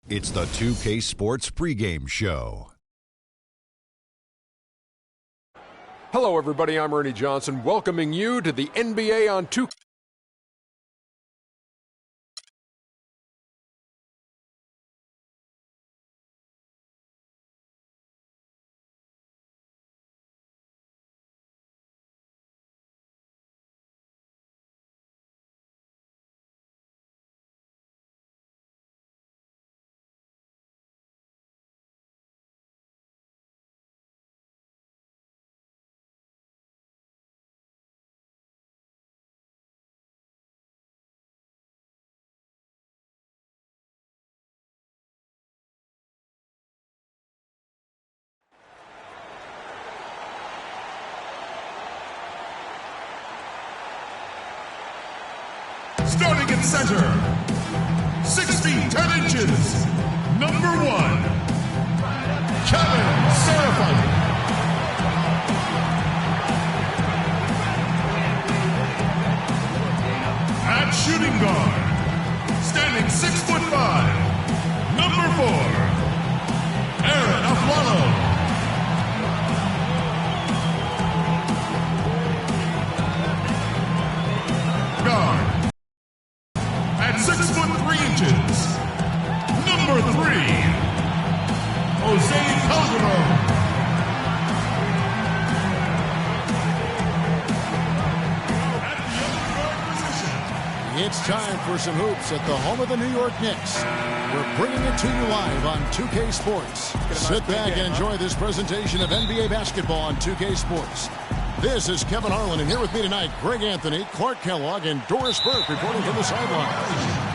It's the 2K Sports pregame show. Hello, everybody. I'm Ernie Johnson, welcoming you to the NBA on 2K. Starting at center, 6 feet 10 inches, number 1, Kevin Seraphin. At shooting guard, standing 6'5", number 4, Aaron Aflalo. Guard. At 6'3" number 3, Jose Calderon. At the other guard position. It's time for some hoops at the home of the New York Knicks. We're bringing it to you live on 2K Sports. Sit back and enjoy this presentation of NBA basketball on 2K Sports. This is Kevin Harlan, and here with me tonight, Greg Anthony, Clark Kellogg, and Doris Burke reporting from the sideline.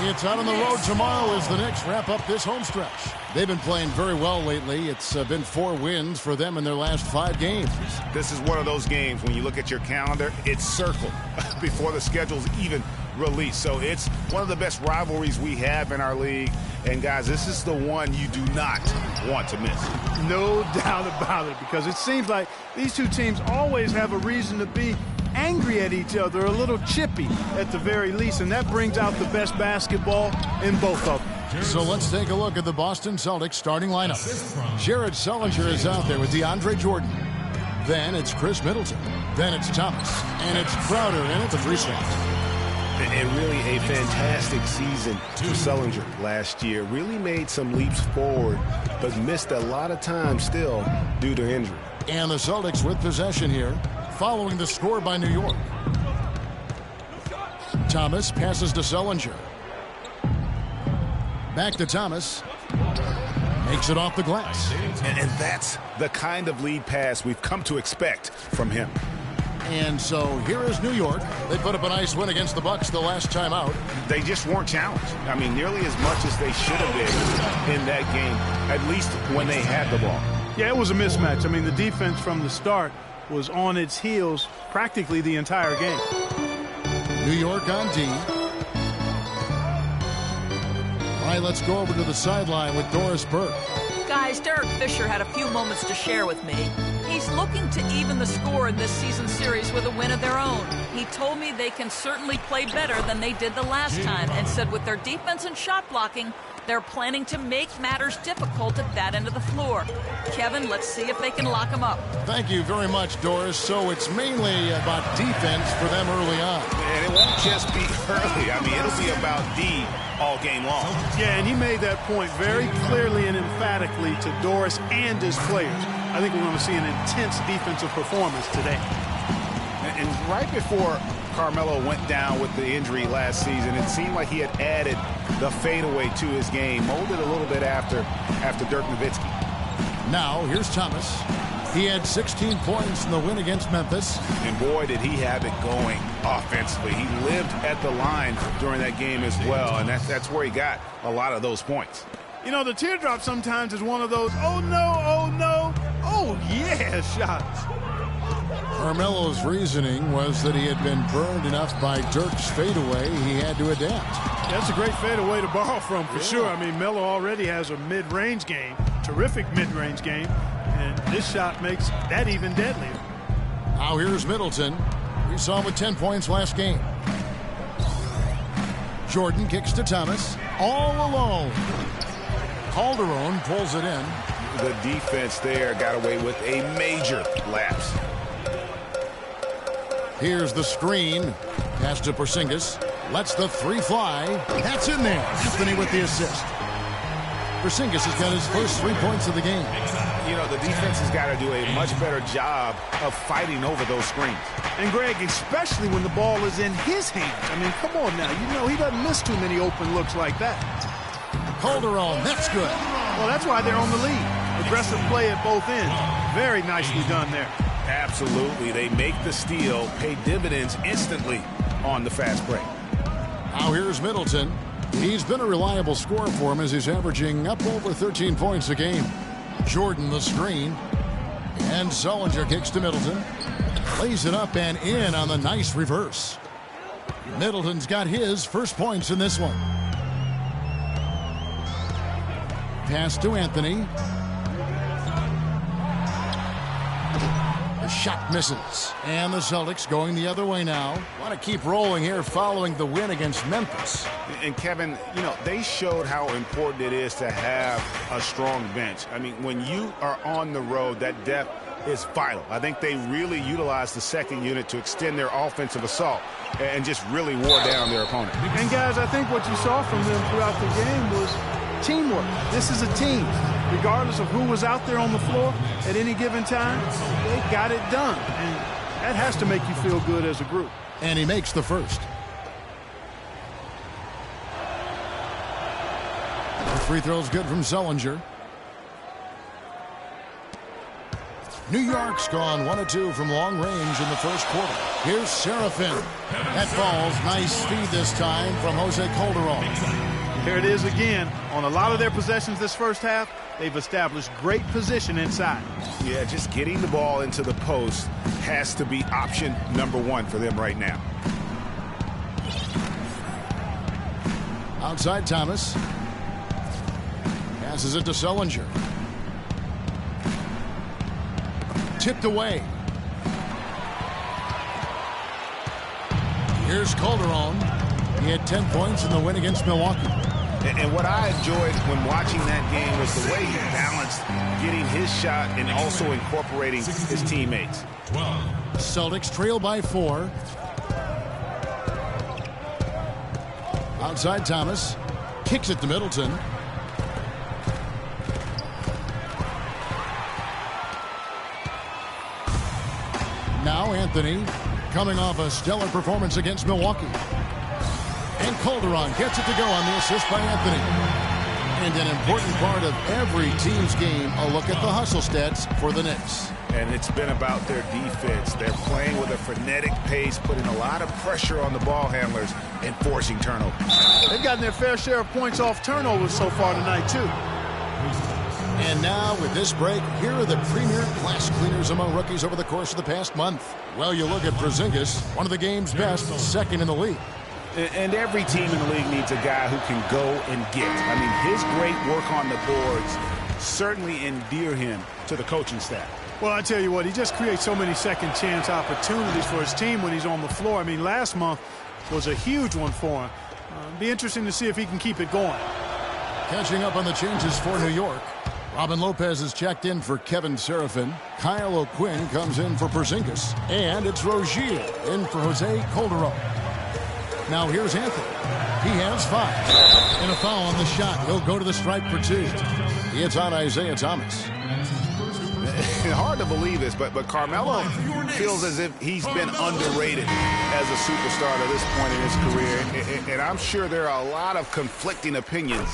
It's out on the road tomorrow as the Knicks wrap up this home stretch. They've been playing very well lately. It's been 4 wins for them in their last 5 games. This is one of those games when you look at your calendar, it's circled before the schedule's even released. So it's one of the best rivalries we have in our league. And, guys, this is the one you do not want to miss. No doubt about it, because it seems like these two teams always have a reason to be angry at each other, a little chippy at the very least, and that brings out the best basketball in both of them. So let's take a look at the Boston Celtics starting lineup. Jared Sullinger is out there with DeAndre Jordan. Then it's Chris Middleton. Then it's Thomas. And it's Crowder in at the 3 slot. And really a fantastic season for Sullinger last year. Really made some leaps forward, but missed a lot of time still due to injury. And the Celtics with possession here, following the score by New York. Thomas passes to Sullinger. Back to Thomas. Makes it off the glass. And that's the kind of lead pass we've come to expect from him. And so here is New York. They put up a nice win against the Bucks the last time out. They just weren't challenged. I mean, nearly as much as they should have been in that game, at least when they had the ball. Yeah, it was a mismatch. I mean, the defense from the start was on its heels practically the entire game. New York on D. All right, let's go over to the sideline with Doris Burke. Guys, Derek Fisher had a few moments to share with me. He's looking to even the score in this season series with a win of their own. He told me they can certainly play better than they did the last time, and said with their defense and shot blocking, they're planning to make matters difficult at that end of the floor. Kevin, let's see if they can lock them up. Thank you very much, Doris. So it's mainly about defense for them early on. And it won't just be early. I mean, it'll be about D all game long. Yeah, and he made that point very clearly and emphatically to Doris and his players. I think we're going to see an intense defensive performance today. And right before Carmelo went down with the injury last season, it seemed like he had added the fadeaway to his game, molded a little bit after Dirk Nowitzki. Now, here's Thomas. He had 16 points in the win against Memphis. And boy, did he have it going offensively. He lived at the line during that game as well, and that's where he got a lot of those points. You know, the teardrop sometimes is one of those, oh no, oh yeah shots. Carmelo's reasoning was that he had been burned enough by Dirk's fadeaway, he had to adapt. That's a great fadeaway to borrow from, for sure. I mean, Melo already has a mid-range game, terrific mid-range game, and this shot makes that even deadlier. Now here's Middleton. We saw him with 10 points last game. Jordan kicks to Thomas. All alone. Calderon pulls it in. The defense there got away with a major lapse. Here's the screen. Pass to Porzingis. Lets the three fly. That's in there. Anthony with the assist. Porzingis has got his first 3 points of the game. You know, the defense has got to do a much better job of fighting over those screens. And, Greg, especially when the ball is in his hands. I mean, come on now. You know, he doesn't miss too many open looks like that. Calderon, that's good. Well, that's why they're on the lead. Aggressive play at both ends. Very nicely done there. Absolutely. They make the steal, pay dividends instantly on the fast break. Now here's Middleton. He's been a reliable scorer for him as he's averaging up over 13 points a game. Jordan the screen. And Sullinger kicks to Middleton. Lays it up and in on the nice reverse. Middleton's got his first points in this one. Pass to Anthony. The shot misses. And the Celtics going the other way now. Want to keep rolling here following the win against Memphis. And Kevin, you know, they showed how important it is to have a strong bench. I mean, when you are on the road, that depth is vital. I think they really utilized the second unit to extend their offensive assault and just really wore down their opponent. And, guys, I think what you saw from them throughout the game was teamwork. This is a team. Regardless of who was out there on the floor at any given time, they got it done. And that has to make you feel good as a group. And he makes the first. The free throw's good from Sullinger. New York's gone 1 of 2 from long range in the first quarter. Here's Serafin. That falls. Nice feed this time from Jose Calderon. Here it is again. On a lot of their possessions this first half, they've established great position inside. Yeah, just getting the ball into the post has to be option number 1 for them right now. Outside Thomas. Passes it to Sullinger. Tipped away. Here's Calderon. He had 10 points in the win against Milwaukee. And what I enjoyed when watching that game was the way he balanced getting his shot and also incorporating his teammates. Celtics trail by 4. Outside Thomas. Kicks it to Middleton. Now Anthony, coming off a stellar performance against Milwaukee. And Calderon gets it to go on the assist by Anthony. And an important part of every team's game, a look at the hustle stats for the Knicks. And it's been about their defense. They're playing with a frenetic pace, putting a lot of pressure on the ball handlers and forcing turnovers. They've gotten their fair share of points off turnovers so far tonight, too. And now, with this break, here are the premier class cleaners among rookies over the course of the past month. Well, you look at Porzingis, one of the game's best, second in the league. And every team in the league needs a guy who can go and get. I mean, his great work on the boards certainly endear him to the coaching staff. Well, I tell you what, he just creates so many second chance opportunities for his team when he's on the floor. I mean, last month was a huge one for him. Be interesting to see if he can keep it going. Catching up on the changes for New York. Robin Lopez is checked in for Kevin Serafin. Kyle O'Quinn comes in for Porzingis. And it's Rozier in for Jose Calderon. Now here's Anthony. He has 5. And a foul on the shot. He'll go to the stripe for 2. It's on Isaiah Thomas. Hard to believe this, but Carmelo feels as if he's been underrated as a superstar to this point in his career. And I'm sure there are a lot of conflicting opinions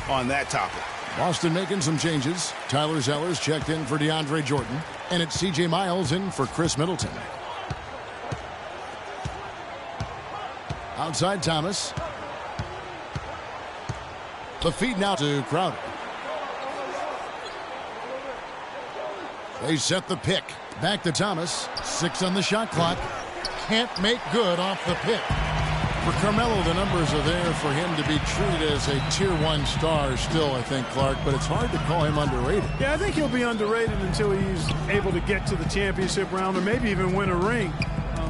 on that topic. Boston making some changes. Tyler Zeller's checked in for DeAndre Jordan. And it's C.J. Miles in for Chris Middleton. Outside Thomas. The feed now to Crowder. They set the pick. Back to Thomas. 6 on the shot clock. Can't make good off the pick. For Carmelo, the numbers are there for him to be treated as a Tier 1 star still, I think, Clark. But it's hard to call him underrated. Yeah, I think he'll be underrated until he's able to get to the championship round or maybe even win a ring.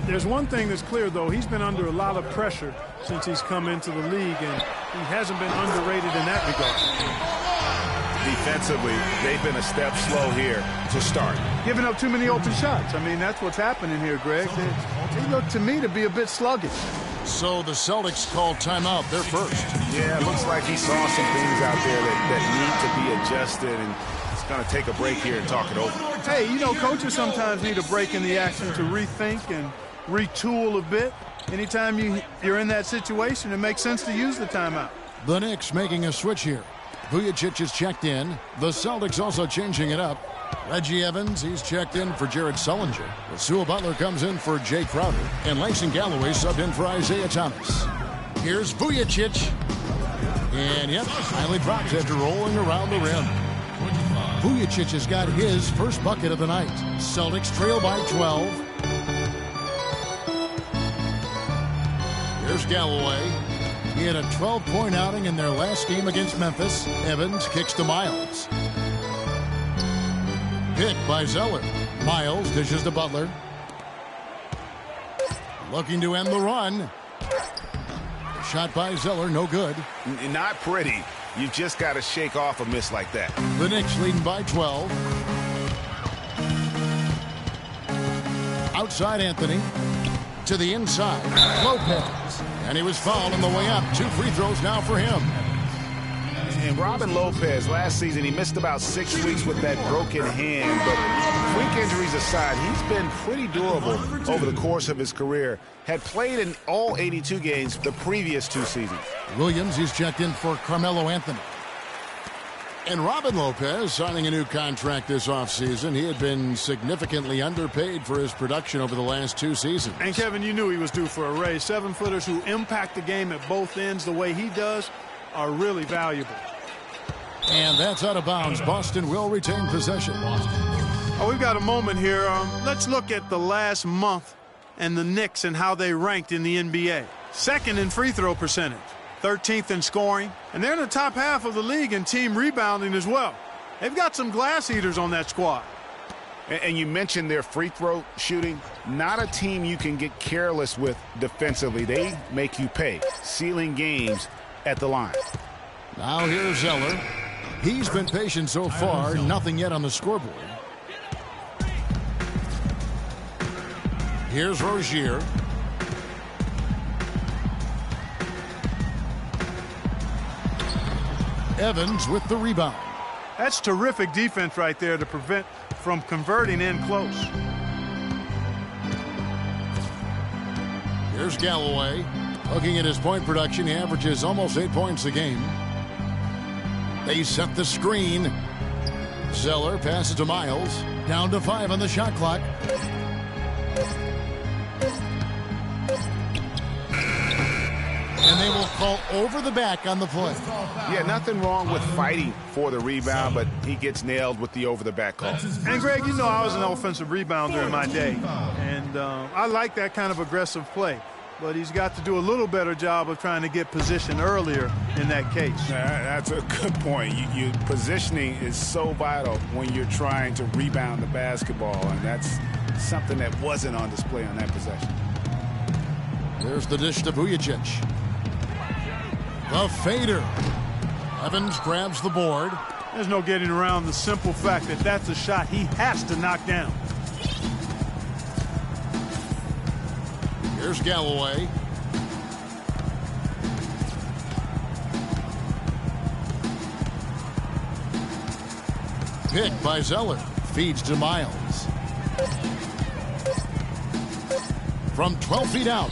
There's one thing that's clear, though. He's been under a lot of pressure since he's come into the league, and he hasn't been underrated in that regard. defensively, they've been a step slow here to start. Giving up too many open shots. I mean, that's what's happening here, Greg. They look to me to be a bit sluggish. So the Celtics called timeout. They're first. Yeah, it looks like he saw some things out there that need to be adjusted, and it's going to take a break here and talk it over. Hey, you know, coaches sometimes need a break in the action to rethink and retool a bit. Anytime you're in that situation, it makes sense to use the timeout. The Knicks making a switch here. Vujacic is checked in. The Celtics also changing it up. Reggie Evans, he's checked in for Jared Sullinger. Sewell Butler comes in for Jay Crowder. And Langston Galloway subbed in for Isaiah Thomas. Here's Vujacic. And yep, finally drops after rolling around the rim. Vujacic has got his first bucket of the night. Celtics trail by 12. Here's Galloway. He had a 12-point outing in their last game against Memphis. Evans kicks to Miles. Pick by Zeller. Miles dishes to Butler. Looking to end the run. Shot by Zeller, no good. Not pretty. You just got to shake off a miss like that. The Knicks leading by 12. Outside Anthony. To the inside. Lopez. And he was fouled on the way up. 2 free throws now for him. And Robin Lopez, last season, he missed about 6 weeks with that broken hand. But freak injuries aside, he's been pretty durable over the course of his career. Had played in all 82 games the previous 2 seasons. Williams, he's checked in for Carmelo Anthony. And Robin Lopez signing a new contract this offseason. He had been significantly underpaid for his production over the last 2 seasons. And, Kevin, you knew he was due for a raise. 7-footers who impact the game at both ends the way he does are really valuable. And that's out of bounds. Boston will retain possession. Oh, we've got a moment here. Let's look at the last month and the Knicks and how they ranked in the NBA. Second in free throw percentage, 13th in scoring, and they're in the top half of the league in team rebounding as well. They've got some glass eaters on that squad. And you mentioned their free throw shooting. Not a team you can get careless with defensively. They make you pay, sealing games at the line. Now here's Zeller. He's been patient so far. Nothing yet on the scoreboard. Here's Rozier. Evans with the rebound. That's terrific defense right there to prevent from converting in close. Here's Galloway. Looking at his point production, he averages almost 8 points a game. They set the screen. Zeller passes to Miles. Down to 5 on the shot clock. And they will call over the back on the play. Yeah, nothing wrong with fighting for the rebound, but he gets nailed with the over-the-back call. And, Greg, you know I was an offensive rebounder in my day. And I like that kind of aggressive play. But he's got to do a little better job of trying to get position earlier in that case. That's a good point. Positioning is so vital when you're trying to rebound the basketball, and that's something that wasn't on display on that possession. There's the dish to Vujacic. The fader. Evans grabs the board. There's no getting around the simple fact that that's a shot he has to knock down. Here's Galloway. Pick by Zeller. Feeds to Miles. From 12 feet out.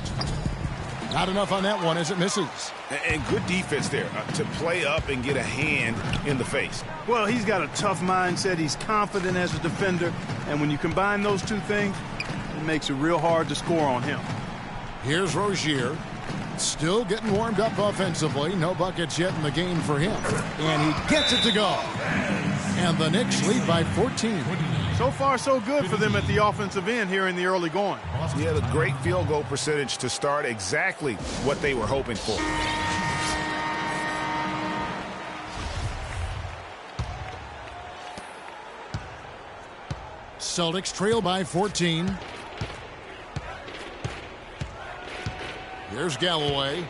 Not enough on that one as it misses. And good defense there to play up and get a hand in the face. Well, he's got a tough mindset. He's confident as a defender. And when you combine those two things, it makes it real hard to score on him. Here's Rozier. Still getting warmed up offensively. No buckets yet in the game for him. And he gets it to go. And the Knicks lead by 14. So far, so good for them at the offensive end here in the early going. Yeah, the great field goal percentage to start, exactly what they were hoping for. Celtics trail by 14. Here's Galloway.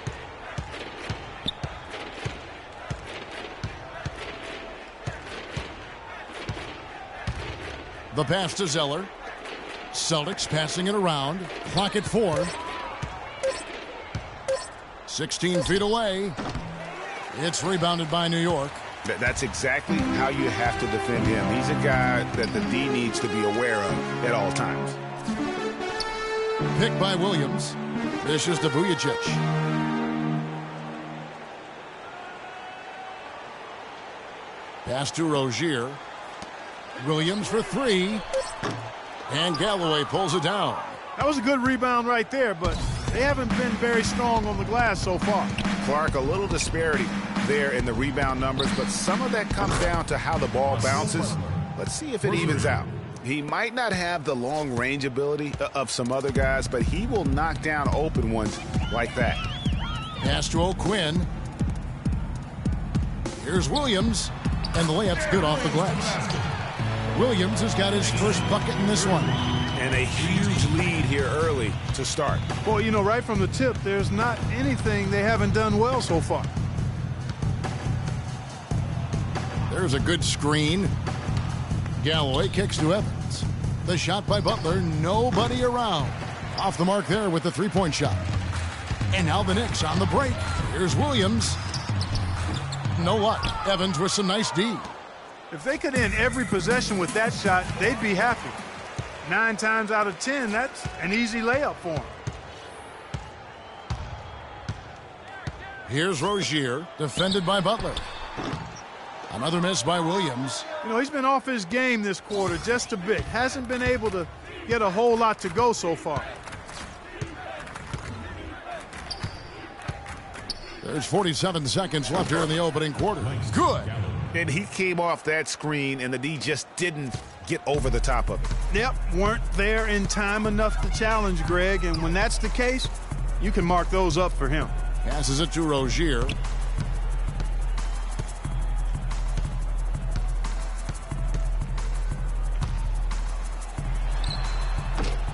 The pass to Zeller. Celtics passing it around. Clock at 4. 16 feet away. It's rebounded by New York. That's exactly how you have to defend him. He's a guy that the D needs to be aware of at all times. Picked by Williams. This is to Vujacic. Pass to Rozier. Williams for 3. And Galloway pulls it down. That was a good rebound right there, but they haven't been very strong on the glass so far. Clark, a little disparity there in the rebound numbers, but some of that comes down to how the ball bounces. Let's see if it evens out. He might not have the long range ability of some other guys, but he will knock down open ones like that. Pass to O'Quinn. Here's Williams, and the layup's good off the glass. Williams has got his first bucket in this one. And a huge lead here early to start. Well, you know, right from the tip, there's not anything they haven't done well so far. There's a good screen. Galloway kicks to Evans. The shot by Butler, nobody around. Off the mark there with the three-point shot. And now the Knicks on the break. Here's Williams. No luck. Evans with some nice D. If they could end every possession with that shot, they'd be happy. 9 times out of 10, that's an easy layup for him. Here's Rozier, defended by Butler. Another miss by Williams. You know, he's been off his game this quarter just a bit. Hasn't been able to get a whole lot to go so far. There's 47 seconds left here in the opening quarter. Good. And he came off that screen, and the D just didn't get over the top of it. Yep, weren't there in time enough to challenge Greg, and when that's the case, you can mark those up for him. Passes it to Rozier.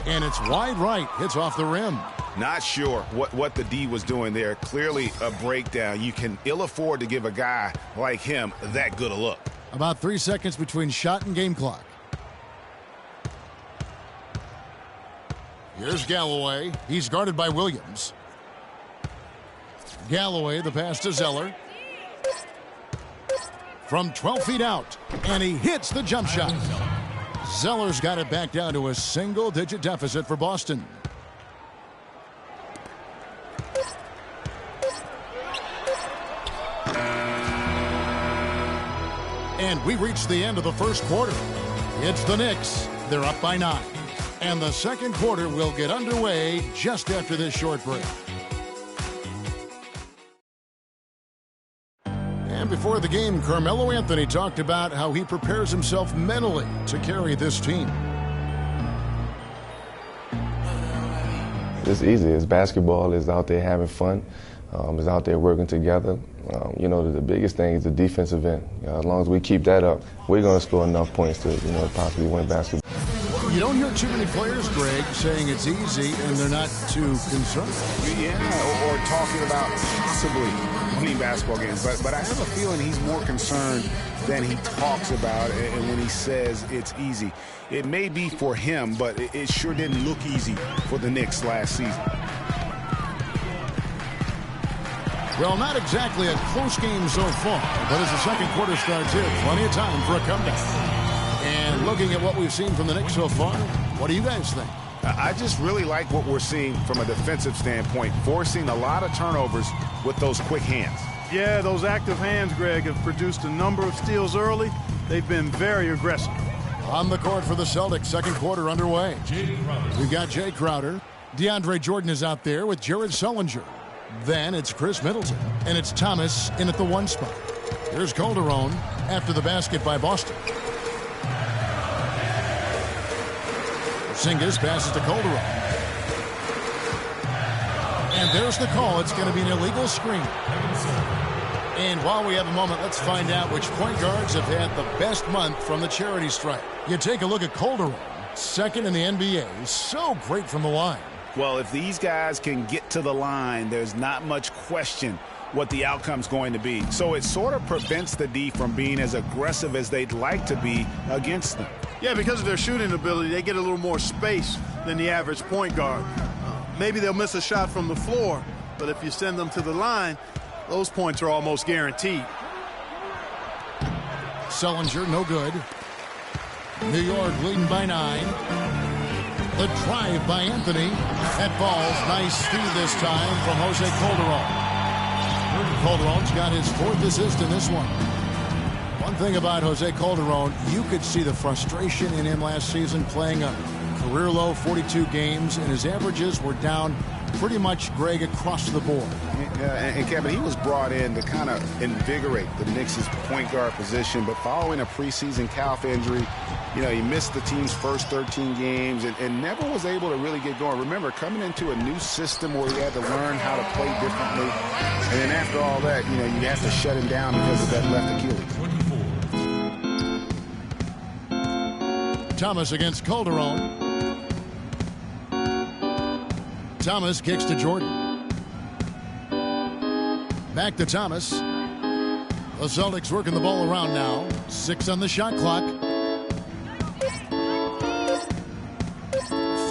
And it's wide right. Hits off the rim. Not sure what the D was doing there. Clearly a breakdown. You can ill afford to give a guy like him that good a look. About 3 seconds between shot and game clock. Here's Galloway. He's guarded by Williams. Galloway, the pass to Zeller. From 12 feet out. And he hits the jump shot. Zeller's got it back down to a single-digit deficit for Boston. And we reached the end of the first quarter. It's the Knicks. They're up by 9. And the second quarter will get underway just after this short break. And before the game, Carmelo Anthony talked about how he prepares himself mentally to carry this team. It's easy. It's basketball. It's out there having fun. It's out there working together. You know, the biggest thing is the defensive end. As long as we keep that up, we're going to score enough points to, possibly win basketball. You don't hear too many players, Greg, saying it's easy and they're not too concerned. Yeah, or talking about possibly winning basketball games. But I have a feeling he's more concerned than he talks about and when he says it's easy. It may be for him, but it sure didn't look easy for the Knicks last season. Well, not exactly a close game so far, but as the second quarter starts here, plenty of time for a comeback. And looking at what we've seen from the Knicks so far, what do you guys think? I just really like what we're seeing from a defensive standpoint, forcing a lot of turnovers with those quick hands. Yeah, those active hands, Greg, have produced a number of steals early. They've been very aggressive. On the court for the Celtics, second quarter underway. We've got Jay Crowder. DeAndre Jordan is out there with Jared Sullinger. Then it's Chris Middleton, and it's Thomas in at the 1 spot. Here's Calderon after the basket by Boston. Porzingis passes to Calderon. And there's the call. It's going to be an illegal screen. And while we have a moment, let's find out which point guards have had the best month from the charity stripe. You take a look at Calderon, second in the NBA. So great from the line. Well, if these guys can get to the line, there's not much question what the outcome's going to be. So it sort of prevents the D from being as aggressive as they'd like to be against them. Yeah, because of their shooting ability, they get a little more space than the average point guard. Maybe they'll miss a shot from the floor, but if you send them to the line, those points are almost guaranteed. Sullinger, no good. New York leading by 9. The drive by Anthony. That falls. Nice speed this time from Jose Calderon. Calderon's got his 4th assist in this one. One thing about Jose Calderon, you could see the frustration in him last season playing a career-low 42 games, and his averages were down pretty much, Greg, across the board. And Kevin, he was brought in to kind of invigorate the Knicks' point guard position, but following a preseason calf injury, you know, he missed the team's first 13 games and never was able to really get going. Remember, coming into a new system where he had to learn how to play differently, and then after all that, you know, you have to shut him down because of that left Achilles. Thomas against Calderon. Thomas kicks to Jordan. Back to Thomas. The Celtics working the ball around now. 6 on the shot clock.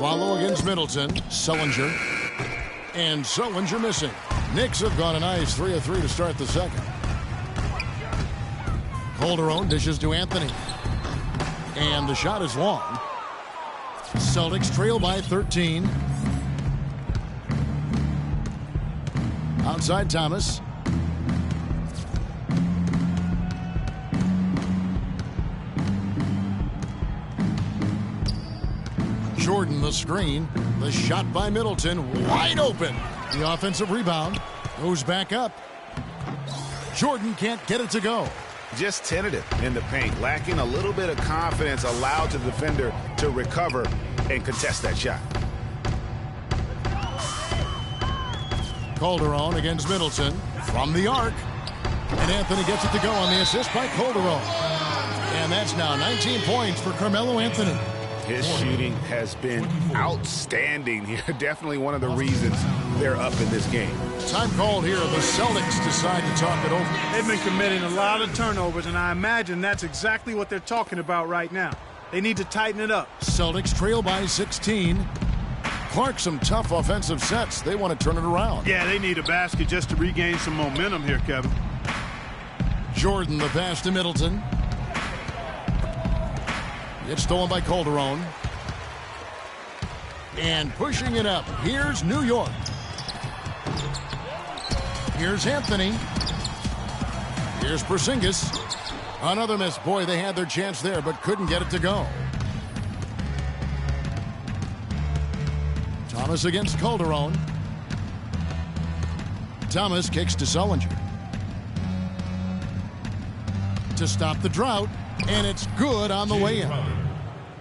Follow against Middleton. Sullinger. And Sullinger missing. Knicks have gone a nice 3 of 3 to start the second. Calderon dishes to Anthony. And the shot is long. Celtics trail by 13. Outside Thomas. Jordan the screen. The shot by Middleton. Wide open. The offensive rebound. Goes back up. Jordan can't get it to go. Just tentative in the paint. Lacking a little bit of confidence. Allowed the defender to recover and contest that shot. Calderon against Middleton from the arc. And Anthony gets it to go on the assist by Calderon. And that's now 19 points for Carmelo Anthony. His shooting has been outstanding here. Definitely one of the reasons they're up in this game. Time called here. The Celtics decide to talk it over. They've been committing a lot of turnovers, and I imagine that's exactly what they're talking about right now. They need to tighten it up. Celtics trail by 16. Clark, some tough offensive sets. They want to turn it around. Yeah, they need a basket just to regain some momentum here, Kevin. Jordan, the pass to Middleton. It's stolen by Calderon. And pushing it up. Here's New York. Here's Anthony. Here's Porzingis. Another miss. Boy, they had their chance there, but couldn't get it to go. Thomas against Calderon. Thomas kicks to Sullinger. To stop the drought, and it's good on the way in.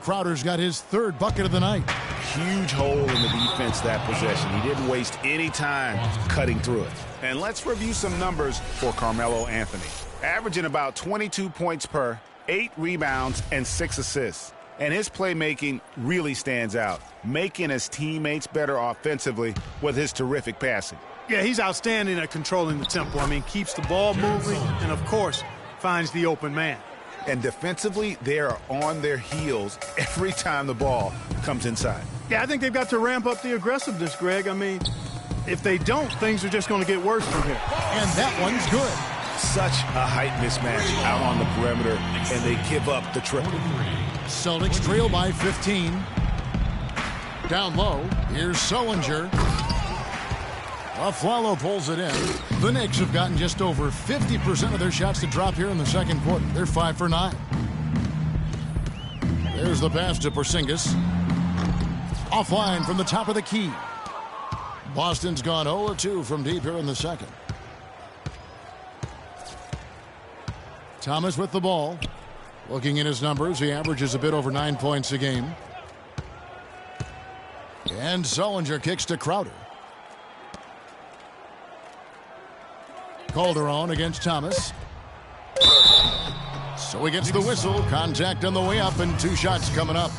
Crowder's got his 3rd bucket of the night. Huge hole in the defense that possession. He didn't waste any time cutting through it. And let's review some numbers for Carmelo Anthony. Averaging about 22 points per, 8 rebounds, and 6 assists. And his playmaking really stands out, making his teammates better offensively with his terrific passing. Yeah, he's outstanding at controlling the tempo. I mean, keeps the ball moving and, of course, finds the open man. And defensively, they are on their heels every time the ball comes inside. Yeah, I think they've got to ramp up the aggressiveness, Greg. I mean, if they don't, things are just going to get worse from here. And that one's good. Such a height mismatch out on the perimeter, and they give up the triple. Celtics trail by 15. Down low, here's Sullinger. Afflalo pulls it in. The Knicks have gotten just over 50% of their shots to drop here in the second quarter. They're 5 for 9. There's the pass to Porzingis. Offline from the top of the key. Boston's gone 0-2 from deep here in the second. Thomas with the ball. Looking at his numbers, he averages a bit over 9 points a game. And Sullinger kicks to Crowder. Calderon against Thomas. So he gets the whistle. Contact on the way up and 2 shots coming up.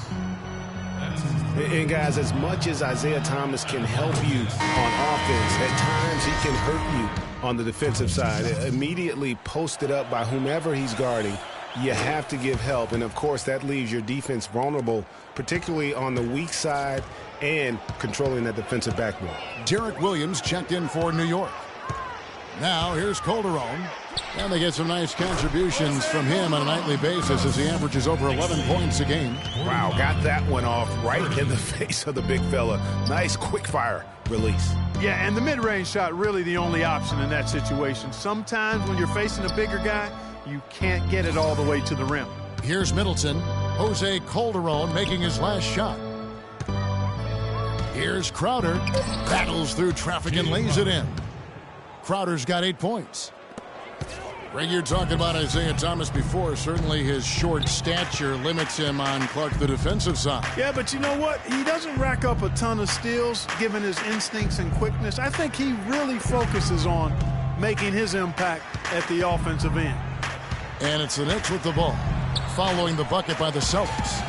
And guys, as much as Isaiah Thomas can help you on offense, at times he can hurt you on the defensive side. Immediately posted up by whomever he's guarding, You have to give help, and of course that leaves your defense vulnerable, particularly on the weak side and controlling that defensive backbone. Derek Williams checked in for New York. Now here's Calderon, and they get some nice contributions from him on a nightly basis as he averages over 11 points a game. Wow, got that one off right in the face of the big fella. Nice quick fire release. Yeah, and the mid-range shot really the only option in that situation. Sometimes when you're facing a bigger guy, you can't get it all the way to the rim. Here's Middleton. Jose Calderon making his last shot. Here's Crowder. Battles through traffic and lays it in. Crowder's got 8 points. Greg, you're talking about Isaiah Thomas before. Certainly his short stature limits him on Clark, the defensive side. Yeah, but you know what? He doesn't rack up a ton of steals given his instincts and quickness. I think he really focuses on making his impact at the offensive end. And it's the Knicks with the ball, following the bucket by the Celtics.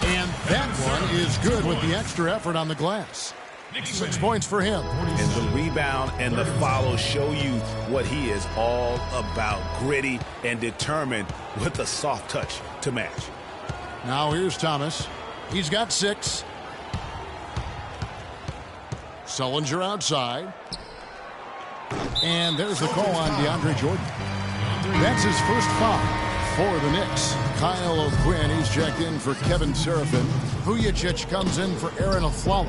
And that one is good with the extra effort on the glass. 6 points for him. And the rebound and the follow show you what he is all about. Gritty and determined with a soft touch to match. Now here's Thomas. He's got 6. Sullinger outside. And there's the call on DeAndre Jordan. That's his first foul for the Knicks. Kyle O'Quinn, he's checked in for Kevin Serafin. Vujacic comes in for Aaron Aflalo.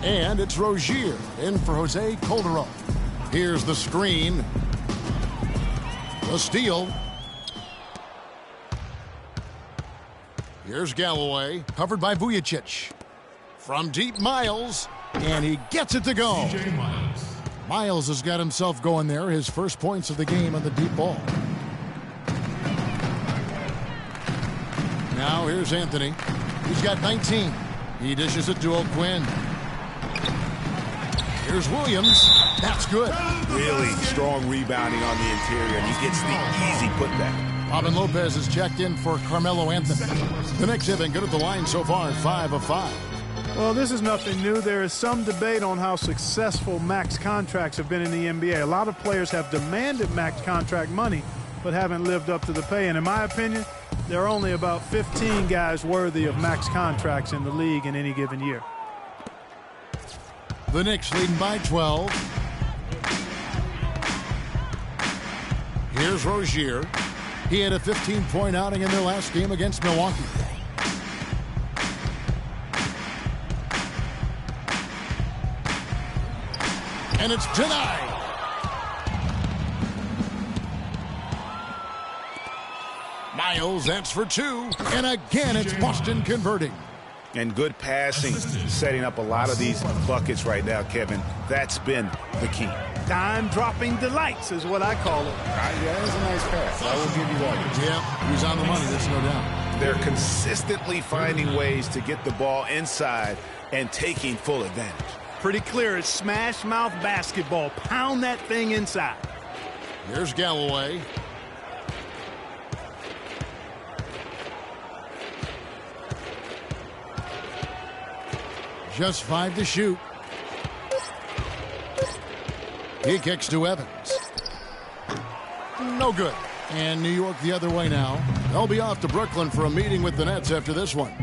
And it's Rozier in for Jose Calderon. Here's the screen. The steal. Here's Galloway, covered by Vujacic. From deep, Miles, and he gets it to go. Miles has got himself going there, his first points of the game on the deep ball. Now here's Anthony. He's got 19. He dishes it to O'Quinn. Here's Williams. That's good. Really strong rebounding on the interior, and he gets the easy putback. Robin Lopez is checked in for Carmelo Anthony. The Knicks have been good at the line so far, 5 of 5. Well, this is nothing new. There is some debate on how successful max contracts have been in the NBA. A lot of players have demanded max contract money, but haven't lived up to the pay. And in my opinion, there are only about 15 guys worthy of max contracts in the league in any given year. The Knicks leading by 12. Here's Rozier. He had a 15-point outing in their last game against Milwaukee. And it's denied. Miles, that's for 2. And again, it's Boston converting. And good passing, setting up a lot of these buckets right now, Kevin. That's been the key. Dime-dropping delights is what I call it. Yeah, that's a nice pass. I will give you that. Yeah, he's on the money, that's no doubt. They're consistently finding ways to get the ball inside and taking full advantage. Pretty clear, it's smash-mouth basketball. Pound that thing inside. Here's Galloway. Just 5 to shoot. He kicks to Evans. No good. And New York the other way now. They'll be off to Brooklyn for a meeting with the Nets after this one.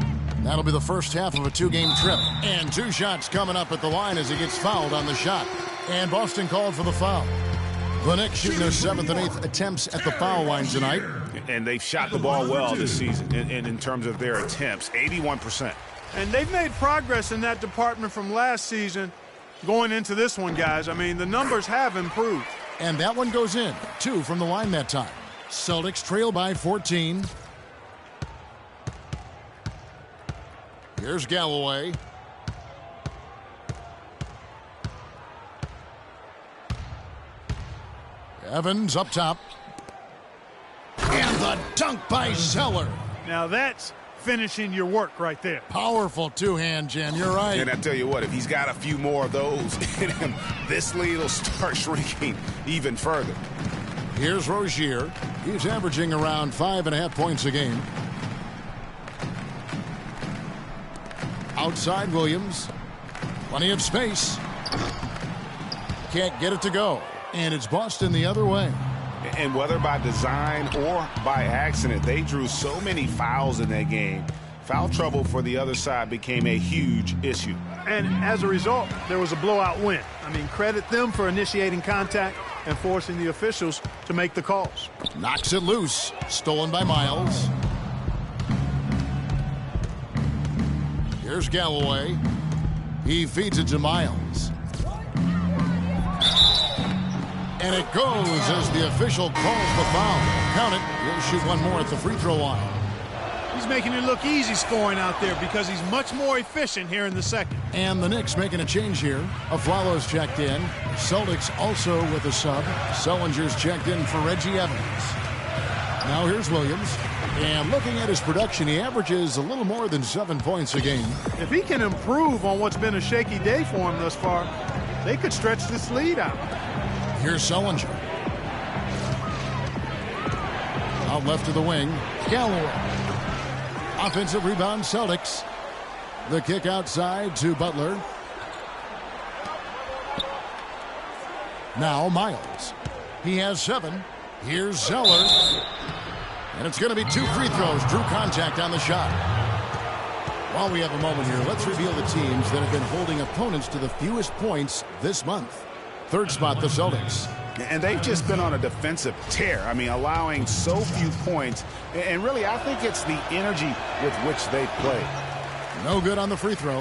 That'll be the first half of a 2-game trip. And 2 shots coming up at the line as he gets fouled on the shot. And Boston called for the foul. The Knicks shooting their 7th and 8th attempts at the foul line tonight. And they've shot the ball well this season in terms of their attempts, 81%. And they've made progress in that department from last season going into this one, guys. I mean, the numbers have improved. And that one goes in. 2 from the line that time. Celtics trail by 14. Here's Galloway. Evans up top. And the dunk by Zeller. Now that's finishing your work right there. Powerful 2-hand jam. You're right. And I tell you what, if he's got a few more of those in him, this lead will start shrinking even further. Here's Rozier. He's averaging around 5.5 points a game. Outside Williams. Plenty of space. Can't get it to go. And it's Boston the other way. And whether by design or by accident, they drew so many fouls in that game. Foul trouble for the other side became a huge issue. And as a result, there was a blowout win. I mean, credit them for initiating contact and forcing the officials to make the calls. Knocks it loose. Stolen by Miles. Here's Galloway. He feeds it to Miles. And it goes as the official calls the foul. Count it. He'll shoot one more at the free throw line. He's making it look easy scoring out there because he's much more efficient here in the second. And the Knicks making a change here. Aflalo's checked in. Celtics also with a sub. Sullinger's checked in for Reggie Evans. Now here's Williams. And looking at his production, he averages a little more than 7 points a game. If he can improve on what's been a shaky day for him thus far, they could stretch this lead out. Here's Sullinger. Out left to the wing. Galloway. Offensive rebound, Celtics. The kick outside to Butler. Now Miles. He has 7. Here's Zeller. And it's going to be 2 free throws. Drew contact on the shot. While we have a moment here, let's reveal the teams that have been holding opponents to the fewest points this month. Third spot, the Celtics. And they've just been on a defensive tear. I mean, allowing so few points. And really, I think it's the energy with which they play. No good on the free throw.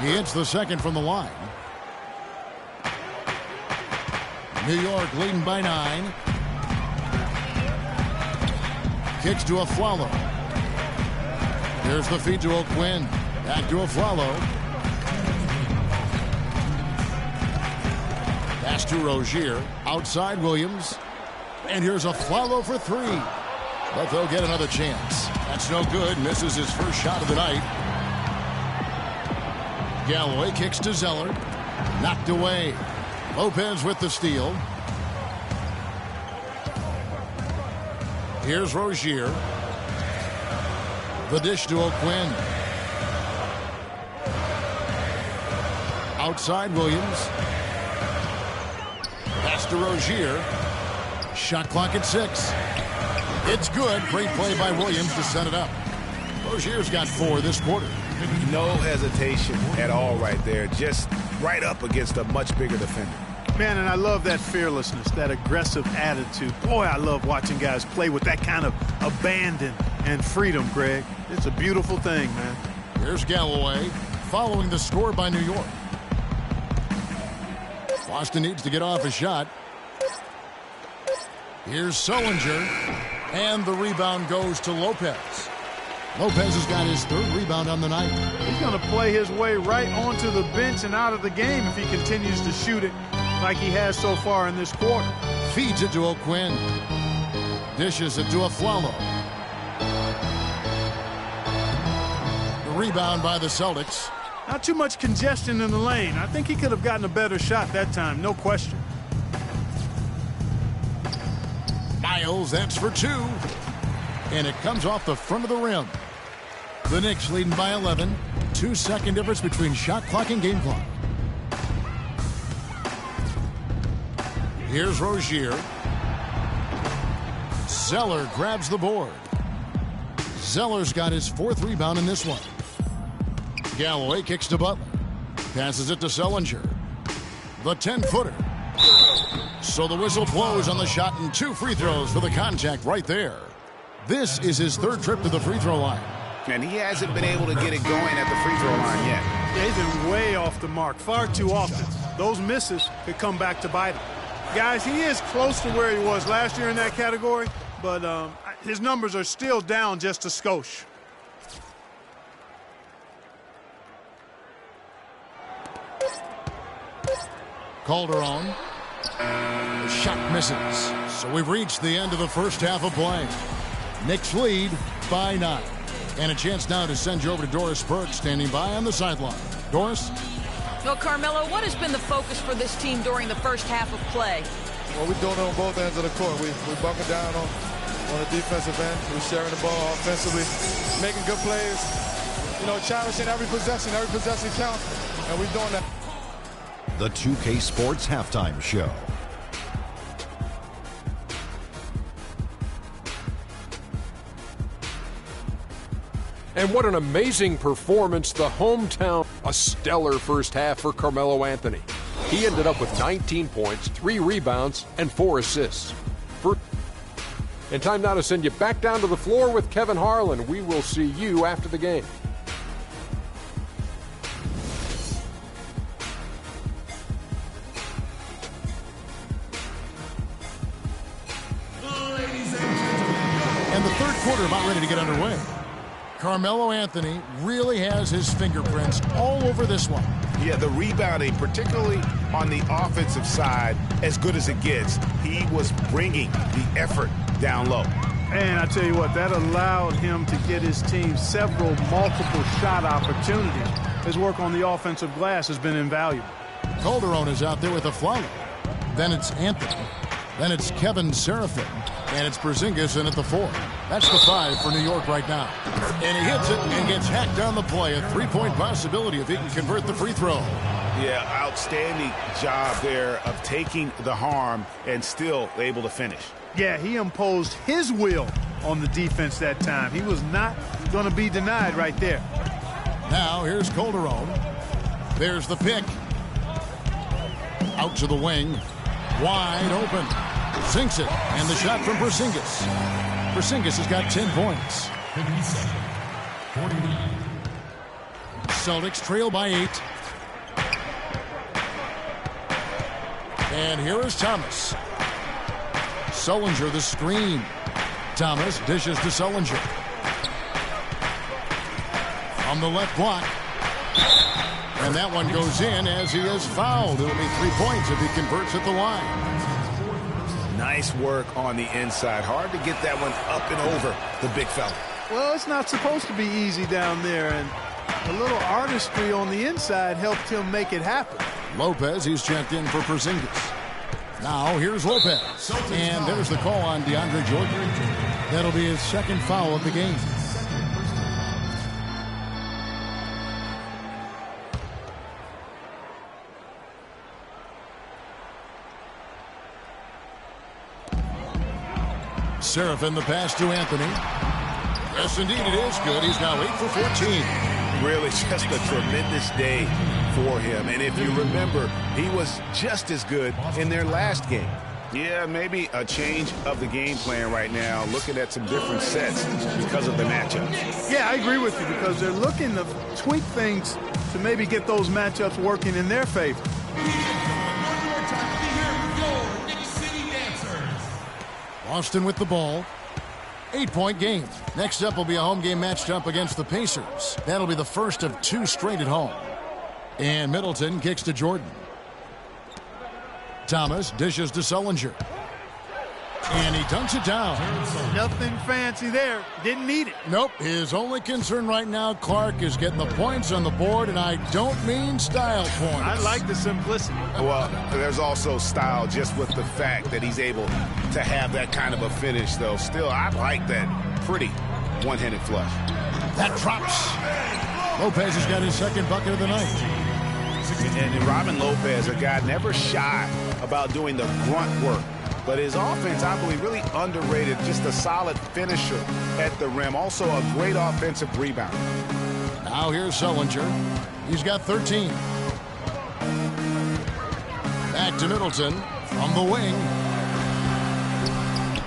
He hits the second from the line. New York leading by 9. Kicks to Aflalo. Here's the feed to O'Quinn. Back to Aflalo. Pass to Rozier. Outside Williams. And here's Aflalo for 3. But they'll get another chance. That's no good. Misses his first shot of the night. Galloway kicks to Zeller. Knocked away. Lopez with the steal. Here's Rozier. The dish to O'Quinn. Outside Williams. Pass to Rozier. Shot clock at 6. It's good. Great play by Williams to set it up. Rozier's got 4 this quarter. No hesitation at all right there. Just right up against a much bigger defender. Man, and I love that fearlessness, that aggressive attitude. Boy, I love watching guys play with that kind of abandon and freedom, Greg. It's a beautiful thing, man. Here's Galloway following the score by New York. Boston needs to get off a shot. Here's Sullinger. And the rebound goes to Lopez. Lopez has got his 3rd rebound on the night. He's going to play his way right onto the bench and out of the game if he continues to shoot it like he has so far in this quarter. Feeds it to O'Quinn. Dishes it to Aflalo. The rebound by the Celtics. Not too much congestion in the lane. I think he could have gotten a better shot that time, no question. Miles, that's for 2. And it comes off the front of the rim. The Knicks leading by 11. 2-second difference between shot clock and game clock. Here's Rozier. Zeller grabs the board. Zeller's got his 4th rebound in this one. Galloway kicks to Butler. Passes it to Sullinger. The 10-footer. So the whistle blows on the shot and 2 free throws for the contact right there. This is his 3rd trip to the free throw line. And he hasn't been able to get it going at the free throw line yet. Yeah, he's been way off the mark far too often. Those misses could come back to bite him. Guys, he is close to where he was last year in that category, but his numbers are still down just a skosh. Calderon. The shot misses. So we've reached the end of the first half of play. Knicks lead by 9. And a chance now to send you over to Doris Burke, standing by on the sideline. Doris? Well, Carmelo, what has been the focus for this team during the first half of play? Well, we're doing it on both ends of the court. We buckle down on the defensive end. We're sharing the ball offensively, making good plays, challenging every possession counts, and we're doing that. The 2K Sports Halftime Show. And what an amazing performance, the hometown. A stellar first half for Carmelo Anthony. He ended up with 19 points, 3 rebounds, and 4 assists. And time now to send you back down to the floor with Kevin Harlan. We will see you after the game. And the third quarter about ready to get underway. Carmelo Anthony really has his fingerprints all over this one. Yeah, the rebounding, particularly on the offensive side, as good as it gets. He was bringing the effort down low. And I tell you what, that allowed him to get his team several multiple shot opportunities. His work on the offensive glass has been invaluable. Calderon is out there with a floater. Then it's Anthony. Then it's Kevin Seraphin. And it's Porzingis in at the 4. That's the 5 for New York right now. And he hits it and gets hacked on the play. A 3-point possibility if he can convert the free throw. Yeah, outstanding job there of taking the harm and still able to finish. Yeah, he imposed his will on the defense that time. He was not going to be denied right there. Now here's Calderon. There's the pick. Out to the wing. Wide open. Sinks it. And the shot from Porzingis. Porzingis has got 10 points. 49. Celtics trail by 8. And here is Thomas. Sullinger the screen. Thomas dishes to Sullinger. On the left block. And that one goes in as he is fouled. It'll be 3 points if he converts at the line. Nice work on the inside. Hard to get that one up and over the big fella. Well, it's not supposed to be easy down there, and a little artistry on the inside helped him make it happen. Lopez, he's checked in for Porzingis. Now here's Lopez. And there's the call on DeAndre Jordan. That'll be his second foul of the game. Seraphin the pass to Anthony. Yes, indeed, it is good. He's now 8 for 14. Really just a tremendous day for him. And if you remember, he was just as good in their last game. Yeah, maybe a change of the game plan right now, looking at some different sets because of the matchups. Yeah, I agree with you because they're looking to tweak things to maybe get those matchups working in their favor. Austin with the ball. 8-point game. Next up will be a home game matched up against the Pacers. That'll be the first of 2 straight at home. And Middleton kicks to Jordan. Thomas dishes to Sullinger. And he dunks it down. Nothing fancy there. Didn't need it. Nope. His only concern right now, Clark, is getting the points on the board, and I don't mean style points. I like the simplicity. Well, there's also style just with the fact that he's able to have that kind of a finish, though. Still, I like that pretty one-handed flush. That drops. Lopez has got his second bucket of the night. And Robin Lopez, a guy never shy about doing the grunt work. But his offense, I believe, really underrated. Just a solid finisher at the rim. Also a great offensive rebounder. Now here's Sullinger. He's got 13. Back to Middleton from the wing.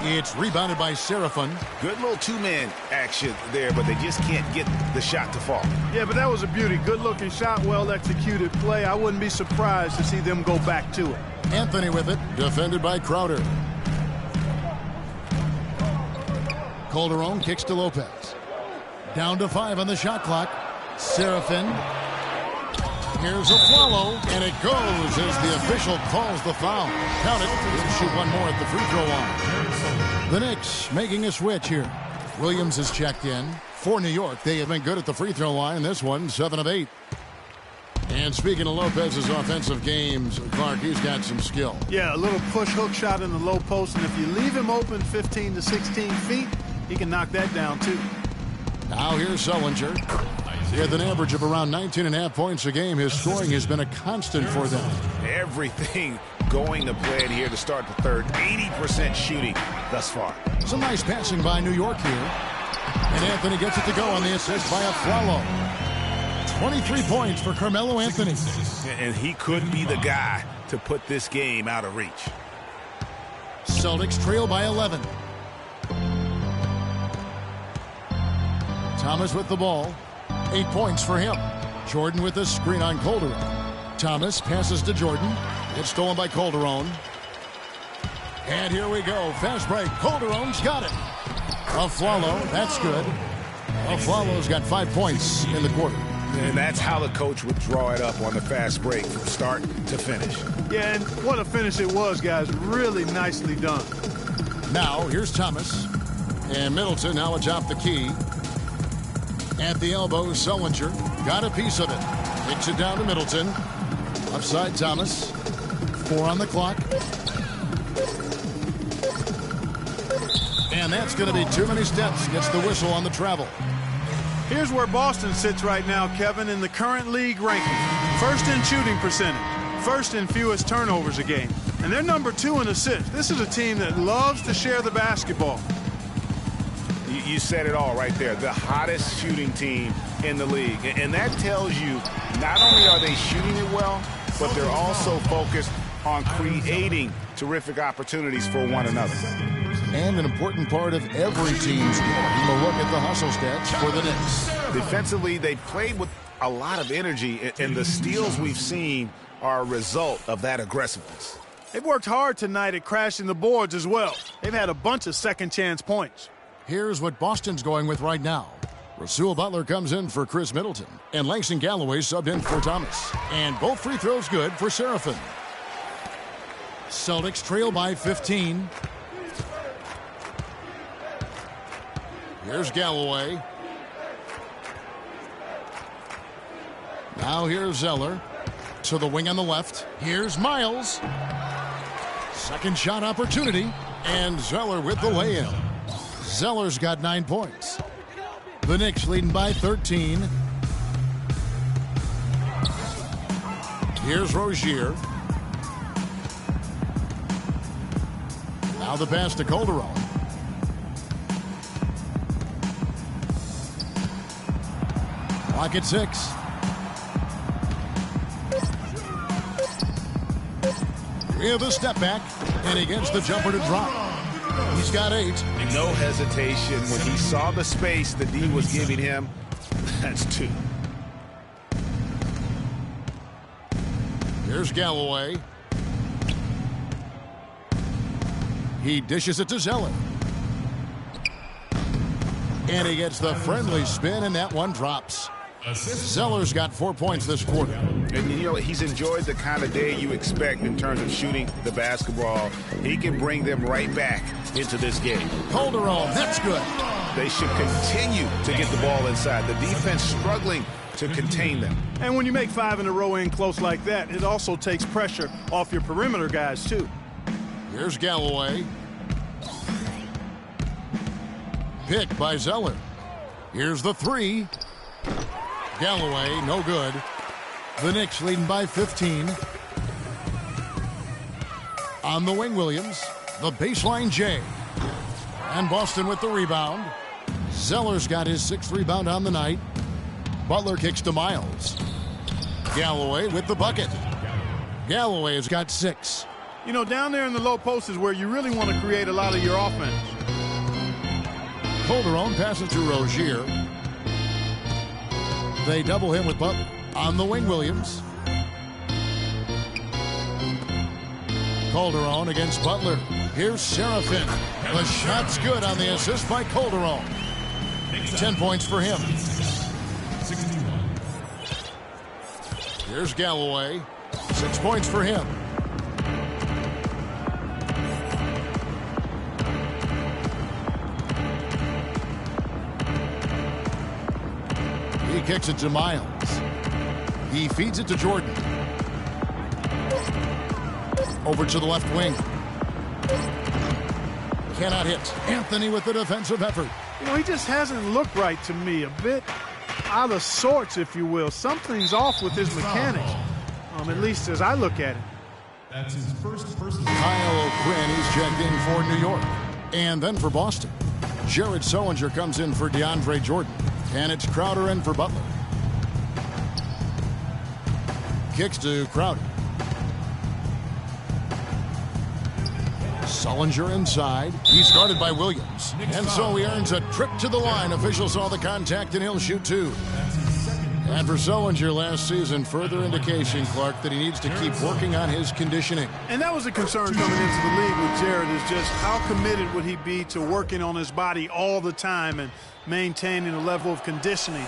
It's rebounded by Seraphin. Good little two-man action there, but they just can't get the shot to fall. Yeah, but that was a beauty. Good-looking shot, well-executed play. I wouldn't be surprised to see them go back to it. Anthony with it, defended by Crowder. Calderon kicks to Lopez. Down to 5 on the shot clock. Seraphin. Here's a follow, and it goes as the official calls the foul. Count it. He'll shoot one more at the free throw line. The Knicks making a switch here. Williams is checked in. For New York, they have been good at the free throw line. This one, 7 of 8. And speaking of Lopez's offensive games, Clark, he's got some skill. Yeah, a little push hook shot in the low post, and if you leave him open 15 to 16 feet, he can knock that down too. Now here's Sullinger. With an average of around 19.5 points a game, his scoring has been a constant for them. Everything going to plan here to start the third. 80% shooting thus far. Some nice passing by New York here. And Anthony gets it to go on the assist by Aflalo. 23 points for Carmelo Anthony. And he could be the guy to put this game out of reach. Celtics trail by 11. Thomas with the ball. 8 points for him. Jordan with the screen on Calderon. Thomas passes to Jordan. It's stolen by Calderon. And here we go. Fast break. Calderon's got it. Aflalo, that's good. Aflalo's got 5 points in the quarter. And that's how the coach would draw it up on the fast break from start to finish. Yeah, and what a finish it was, guys. Really nicely done. Now, here's Thomas. And Middleton now atop the key. At the elbow, Sullinger got a piece of it. Takes it down to Middleton. Upside Thomas. 4 on the clock. And that's going to be too many steps. Gets the whistle on the travel. Here's where Boston sits right now, Kevin, in the current league ranking. First in shooting percentage. First in fewest turnovers a game. And they're number 2 in assists. This is a team that loves to share the basketball. You said it all right there. The hottest shooting team in the league. And that tells you not only are they shooting it well, but they're also focused on creating terrific opportunities for one another. And an important part of every team's game. We'll look at the hustle stats for the Knicks. Defensively, they played with a lot of energy, and the steals we've seen are a result of that aggressiveness. They've worked hard tonight at crashing the boards as well. They've had a bunch of second chance points. Here's what Boston's going with right now. Rasul Butler comes in for Chris Middleton. And Langston Galloway subbed in for Thomas. And both free throws good for Seraphin. Celtics trail by 15. Here's Galloway. Now here's Zeller. To the wing on the left. Here's Miles. Second shot opportunity. And Zeller with the lay-in. Zeller's got 9 points. The Knicks leading by 13. Here's Rozier. Now the pass to Calderon. Clock at 6. We have a step back, and he gets the jumper to drop. He's got 8. No hesitation. When he saw the space that D was giving him, that's 2. Here's Galloway. He dishes it to Zeller. And he gets the friendly spin, and that one drops. Zeller's got 4 points this quarter. And you know, he's enjoyed the kind of day you expect in terms of shooting the basketball. He can bring them right back into this game. Calderon, that's good. They should continue to get the ball inside. The defense struggling to contain them. And when you make 5 in a row in close like that, it also takes pressure off your perimeter guys, too. Here's Galloway. Picked by Zeller. Here's the 3. Galloway, no good. The Knicks leading by 15. On the wing, Williams. The baseline, Jay. And Boston with the rebound. Zeller's got his 6th rebound on the night. Butler kicks to Miles. Galloway with the bucket. Galloway has got 6. You know, down there in the low post is where you really want to create a lot of your offense. Calderon passes to Rozier. They double him with Butler. On the wing, Williams. Calderon against Butler. Here's Seraphin. The shot's good on the assist by Calderon. 10 points for him. Here's Galloway. 6 points for him. He kicks it to Miles. He feeds it to Jordan. Over to the left wing. Cannot hit. Anthony with the defensive effort. You know, he just hasn't looked right to me. A bit out of sorts, if you will. Something's off with his mechanics, at least as I look at it. That's his first personal. Kyle O'Quinn, he's checked in for New York. And then for Boston, Jared Sullinger comes in for DeAndre Jordan. And it's Crowder in for Butler. Kicks to Crowder. Sullinger inside. He's guarded by Williams. And so he earns a trip to the line. Officials saw the contact and he'll shoot two. And for Sullinger last season, further indication, Clark, that he needs to keep working on his conditioning. And that was a concern coming into the league with Jared, is just how committed would he be to working on his body all the time and maintaining a level of conditioning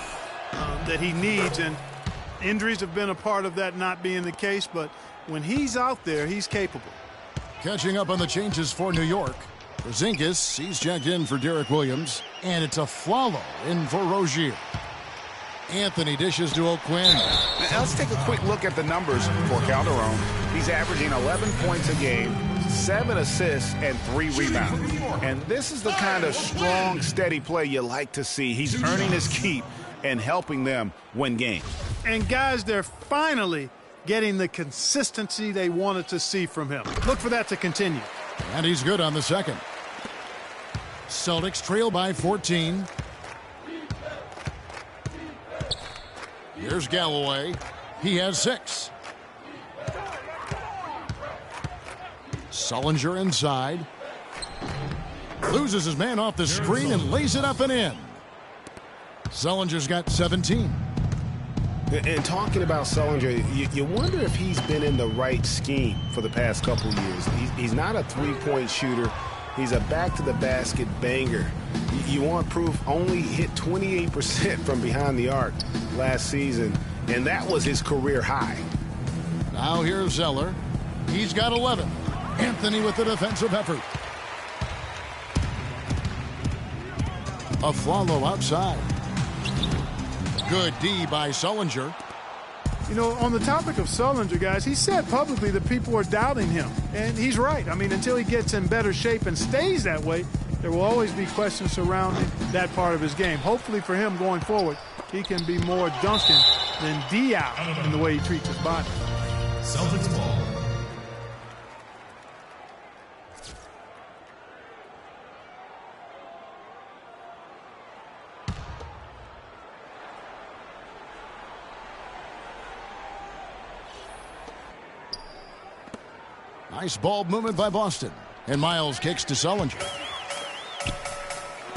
that he needs. And injuries have been a part of that not being the case, but when he's out there, he's capable. Catching up on the changes for New York. Porzingis, he's checked in for Derek Williams. And it's a Flalo in for Rozier. Anthony dishes to O'Quinn. Now let's take a quick look at the numbers for Calderon. He's averaging 11 points a game, 7 assists, and 3 rebounds. And this is the kind of strong, steady play you like to see. He's earning his keep and helping them win games. And guys, they're finally getting the consistency they wanted to see from him. Look for that to continue. And he's good on the second. Celtics trail by 14. Here's Galloway. He has 6. Sullinger inside. Loses his man off the screen and lays it up and in. Sullinger's got 17. And talking about Sullinger, you wonder if he's been in the right scheme for the past couple years. He's not a three-point shooter. He's a back-to-the-basket banger. You want proof? Only hit 28% from behind the arc last season, and that was his career high. Now here's Zeller. He's got 11. Anthony with the defensive effort. Aflalo outside. Good D by Sullinger. You know, on the topic of Sullinger, guys, he said publicly that people are doubting him. And he's right. I mean, until he gets in better shape and stays that way, there will always be questions surrounding that part of his game. Hopefully for him going forward, he can be more Duncan than Diao in the way he treats his body. Celtics ball. Nice ball movement by Boston. And Miles kicks to Sullinger.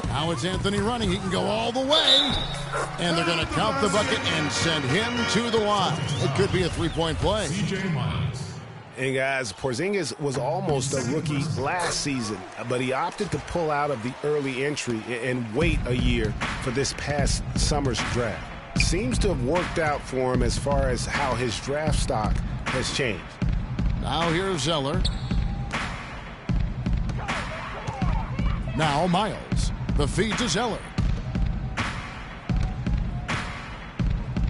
Now it's Anthony running. He can go all the way. And they're going to count the bucket and send him to the line. It could be a three-point play. And guys, Porzingis was almost a rookie last season, but he opted to pull out of the early entry and wait a year for this past summer's draft. Seems to have worked out for him as far as how his draft stock has changed. Now here's Zeller. Now Miles. The feed to Zeller.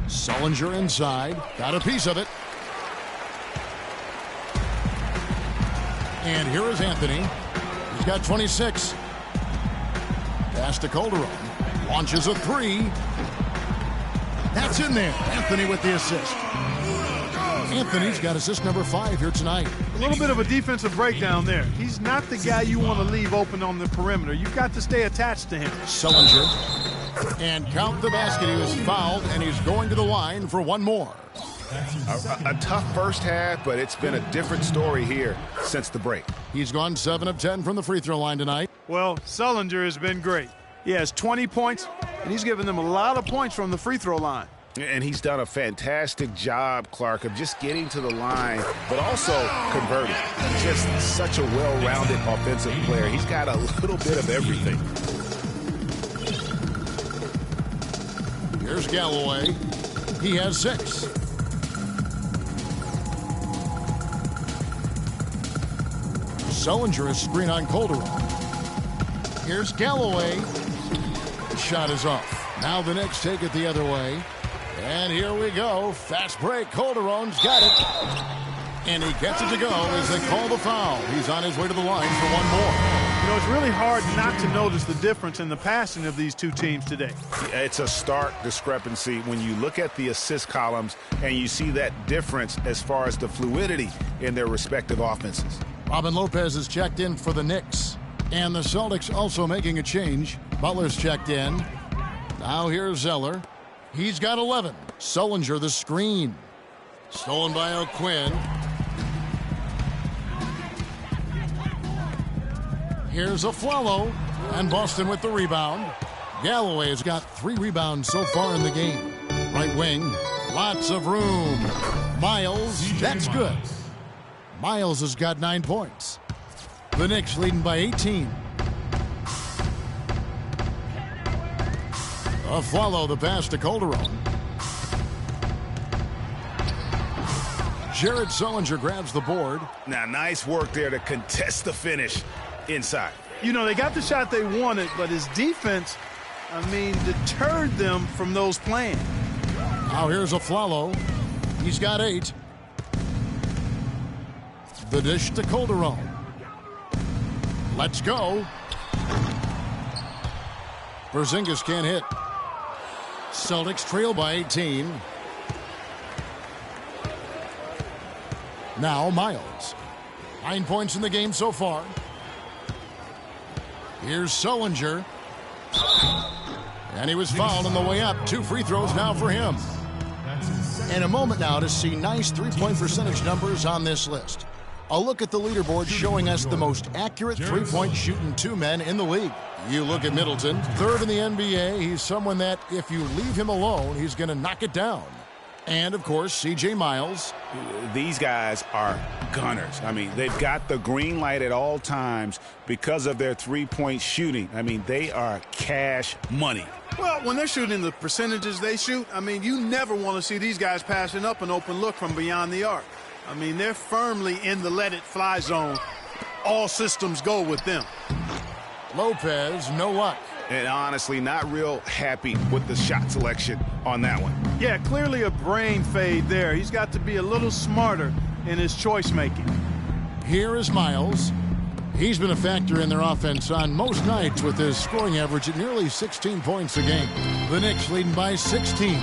Sullinger inside. Got a piece of it. And here is Anthony. He's got 26. Pass to Calderon. Launches a three. That's in there. Anthony with the assist. Anthony's got assist number 5 here tonight. A little bit of a defensive breakdown there. He's not the guy you want to leave open on the perimeter. You've got to stay attached to him. Sullinger. And count the basket. He was fouled, and he's going to the line for one more. A tough first half, but it's been a different story here since the break. He's gone 7 of 10 from the free throw line tonight. Well, Sullinger has been great. He has 20 points, and he's given them a lot of points from the free throw line. And he's done a fantastic job, Clark, of just getting to the line, but also converting. Just such a well-rounded offensive player. He's got a little bit of everything. Here's Galloway. He has 6. Sullinger is screen on Calderon. Here's Galloway. Shot is off. Now the Knicks take it the other way. And here we go. Fast break. Calderon's got it. And he gets it to go as they call the foul. He's on his way to the line for one more. You know, it's really hard not to notice the difference in the passing of these two teams today. It's a stark discrepancy when you look at the assist columns and you see that difference as far as the fluidity in their respective offenses. Robin Lopez is checked in for the Knicks. And the Celtics also making a change. Butler's checked in. Now here's Zeller. He's got 11. Sullinger the screen. Stolen by O'Quinn. Here's Afflalo. And Boston with the rebound. Galloway has got 3 rebounds so far in the game. Right wing. Lots of room. Miles. That's good. Miles has got 9 points. The Knicks leading by 18. Afflalo the pass to Calderon. Jared Sullinger grabs the board. Now, nice work there to contest the finish inside. You know, they got the shot they wanted, but his defense, deterred them from those plans. Now here's Afflalo. He's got 8. The dish to Calderon. Let's go. Porzingis can't hit. Celtics trail by 18. Now Miles. 9 points in the game so far. Here's Sullinger. And he was fouled on the way up. 2 free throws now for him. And a moment now to see nice three-point percentage numbers on this list. A look at the leaderboard showing us the most accurate three-point shooting 2 men in the league. You look at Middleton, 3rd in the NBA. He's someone that if you leave him alone, he's going to knock it down. And, of course, C.J. Miles. These guys are gunners. They've got the green light at all times because of their three-point shooting. They are cash money. Well, when they're shooting the percentages they shoot, you never want to see these guys passing up an open look from beyond the arc. They're firmly in the let-it-fly zone. All systems go with them. Lopez, no luck. And honestly, not real happy with the shot selection on that one. Yeah, clearly a brain fade there. He's got to be a little smarter in his choice making. Here is Miles. He's been a factor in their offense on most nights with his scoring average at nearly 16 points a game. The Knicks leading by 16.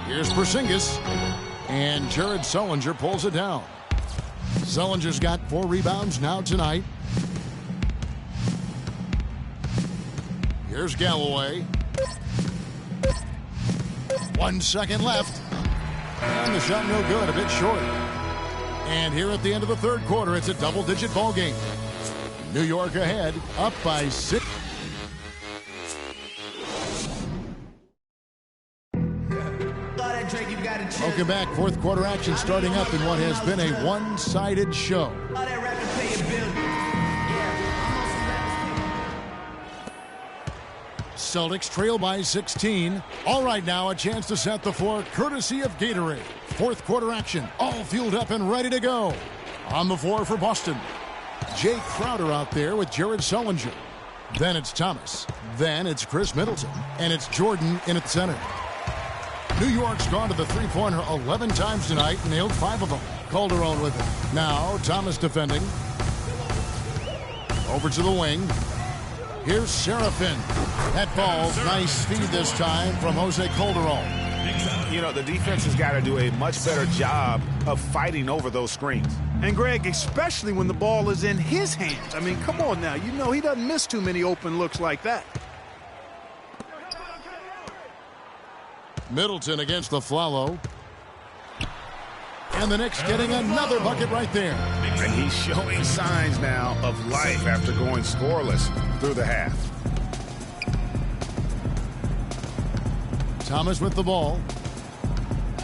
Here's Porzingis. And Jared Sullinger pulls it down. Sullinger's got 4 rebounds now tonight. Here's Galloway. 1 second left. And the shot no good, a bit short. And here at the end of the 3rd quarter, it's a double-digit ball game. New York ahead, up by 6. Welcome back. 4th quarter action starting up in what has been a one-sided show. Celtics trail by 16. All right, now a chance to set the floor courtesy of Gatorade. 4th quarter action, all fueled up and ready to go. On the floor for Boston, Jay Crowder out there with Jared Sullinger. Then it's Thomas. Then it's Chris Middleton. And it's Jordan in at center. New York's gone to the three-pointer 11 times tonight and nailed 5 of them. Calderon with it. Now Thomas defending. Over to the wing. Here's Serafin. That ball's nice speed this time from Jose Calderon. You know, the defense has got to do a much better job of fighting over those screens. And, Greg, especially when the ball is in his hands. Come on now. You know he doesn't miss too many open looks like that. Middleton against Afflalo. And the Knicks getting another bucket right there. And he's showing signs now of life after going scoreless through the half. Thomas with the ball.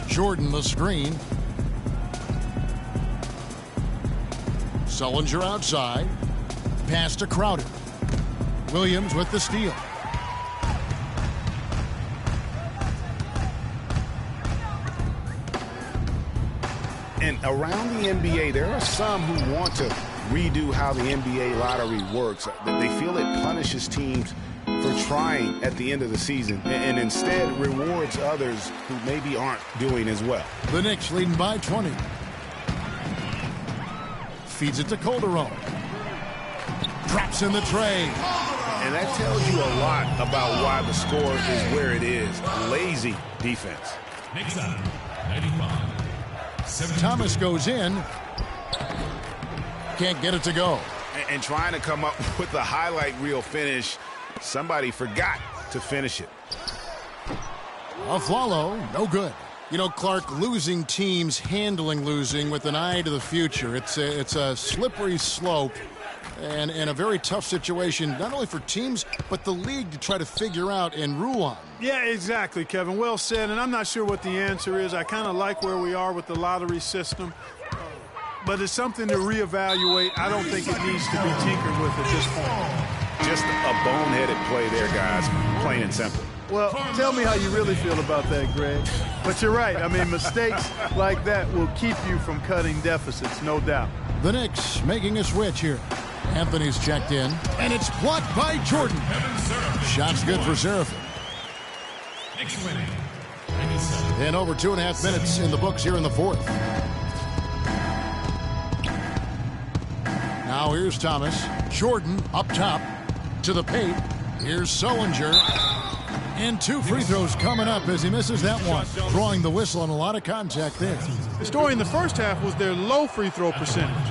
Jordan the screen. Sullinger outside. Pass to Crowder. Williams with the steal. And around the NBA, there are some who want to redo how the NBA lottery works. They feel it punishes teams for trying at the end of the season and instead rewards others who maybe aren't doing as well. The Knicks leading by 20. Feeds it to Calderon. Drops in the tray. And that tells you a lot about why the score is where it is. Lazy defense. Next up, 95. Thomas goes in. Can't get it to go. And trying to come up with the highlight reel finish, somebody forgot to finish it. Aflalo, no good. You know, Clark, losing teams handling losing with an eye to the future. It's a slippery slope and a very tough situation, not only for teams, but the league to try to figure out and rule on. Yeah, exactly, Kevin. Well said, and I'm not sure what the answer is. I kind of like where we are with the lottery system, but it's something to reevaluate. I don't think it needs to be tinkered with at this point. Just a boneheaded play there, guys, plain and simple. Well, tell me how you really feel about that, Greg. But you're right. I mean, mistakes like that will keep you from cutting deficits, no doubt. The Knicks making a switch here. Anthony's checked in, and it's blocked by Jordan. Shot's good for Seraphin. Knicks winning. And over 2.5 minutes in the books here in the fourth. Now here's Thomas. Jordan up top to the paint. Here's Sullinger. And 2 free throws coming up as he misses that one. Drawing the whistle on a lot of contact there. The story in the first half was their low free throw percentage.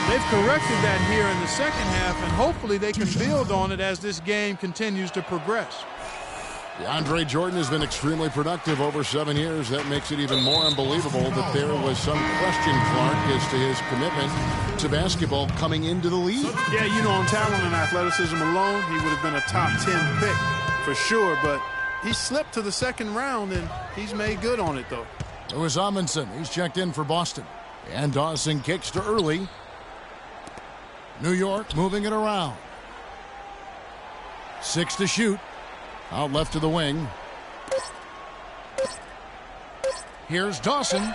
They've corrected that here in the second half, and hopefully they can build on it as this game continues to progress. DeAndre Jordan has been extremely productive over 7 years. That makes it even more unbelievable that there was some question, Clark, as to his commitment to basketball coming into the league. Yeah, you know, on talent and athleticism alone, he would have been a top 10 pick for sure, but he slipped to the second round, and he's made good on it, though. Louis Amundsen, he's checked in for Boston. And Dawson kicks to early. New York moving it around. 6 to shoot. Out left to the wing. Here's Dawson.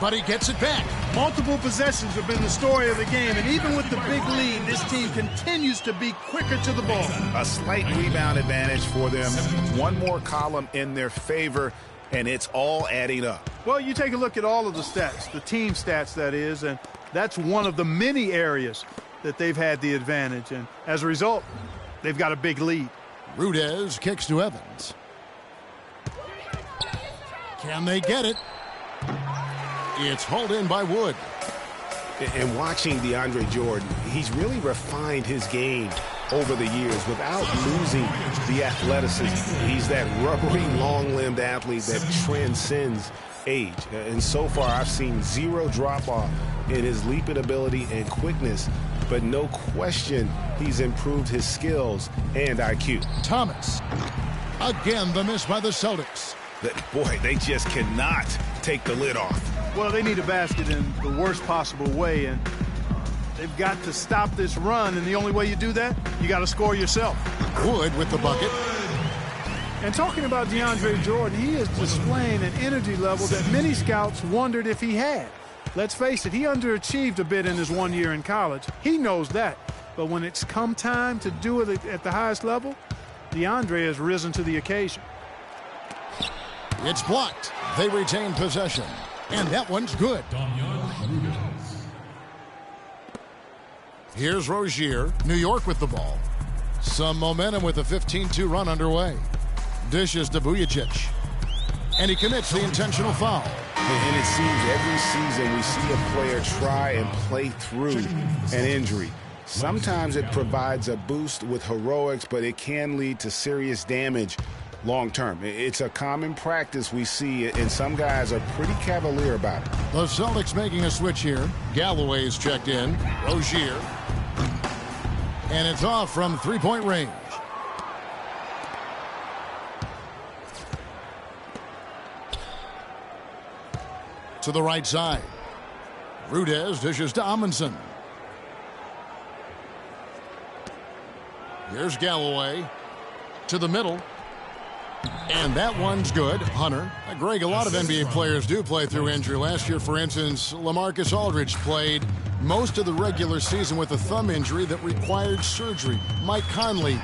But he gets it back. Multiple possessions have been the story of the game, and even with the big lead, this team continues to be quicker to the ball. A slight rebound advantage for them. One more column in their favor, and it's all adding up. Well, you take a look at all of the stats, the team stats, that is, and that's one of the many areas that they've had the advantage, and as a result, they've got a big lead. Rudez kicks to Evans. Can they get it? It's hauled in by Wood. And watching DeAndre Jordan, he's really refined his game over the years without losing the athleticism. He's that rubbery, long-limbed athlete that transcends age. And so far, I've seen 0 drop-off in his leaping ability and quickness, but no question he's improved his skills and IQ. Thomas. Again, the miss by the Celtics. Boy, they just cannot take the lid off. Well, they need a basket in the worst possible way, and they've got to stop this run, and the only way you do that, you got to score yourself. Wood with the bucket. And talking about DeAndre Jordan, he is displaying an energy level that many scouts wondered if he had. Let's face it, he underachieved a bit in his 1 year in college. He knows that. But when it's come time to do it at the highest level, DeAndre has risen to the occasion. It's blocked. They retain possession. And that one's good. Here's Rozier. New York with the ball. Some momentum with a 15-2 run underway. Dishes to Vujacic. And he commits the intentional foul. And it seems every season we see a player try and play through an injury. Sometimes it provides a boost with heroics, but it can lead to serious damage long term. It's a common practice we see, and some guys are pretty cavalier about it. The Celtics making a switch here. Galloway's checked in. Rozier. And it's off from three-point range. To the right side. Rudez dishes to Amundsen. Here's Galloway. To the middle. And that one's good. Hunter. Greg, a lot of NBA players do play through injury. Last year, for instance, LaMarcus Aldridge played most of the regular season with a thumb injury that required surgery. Mike Conley,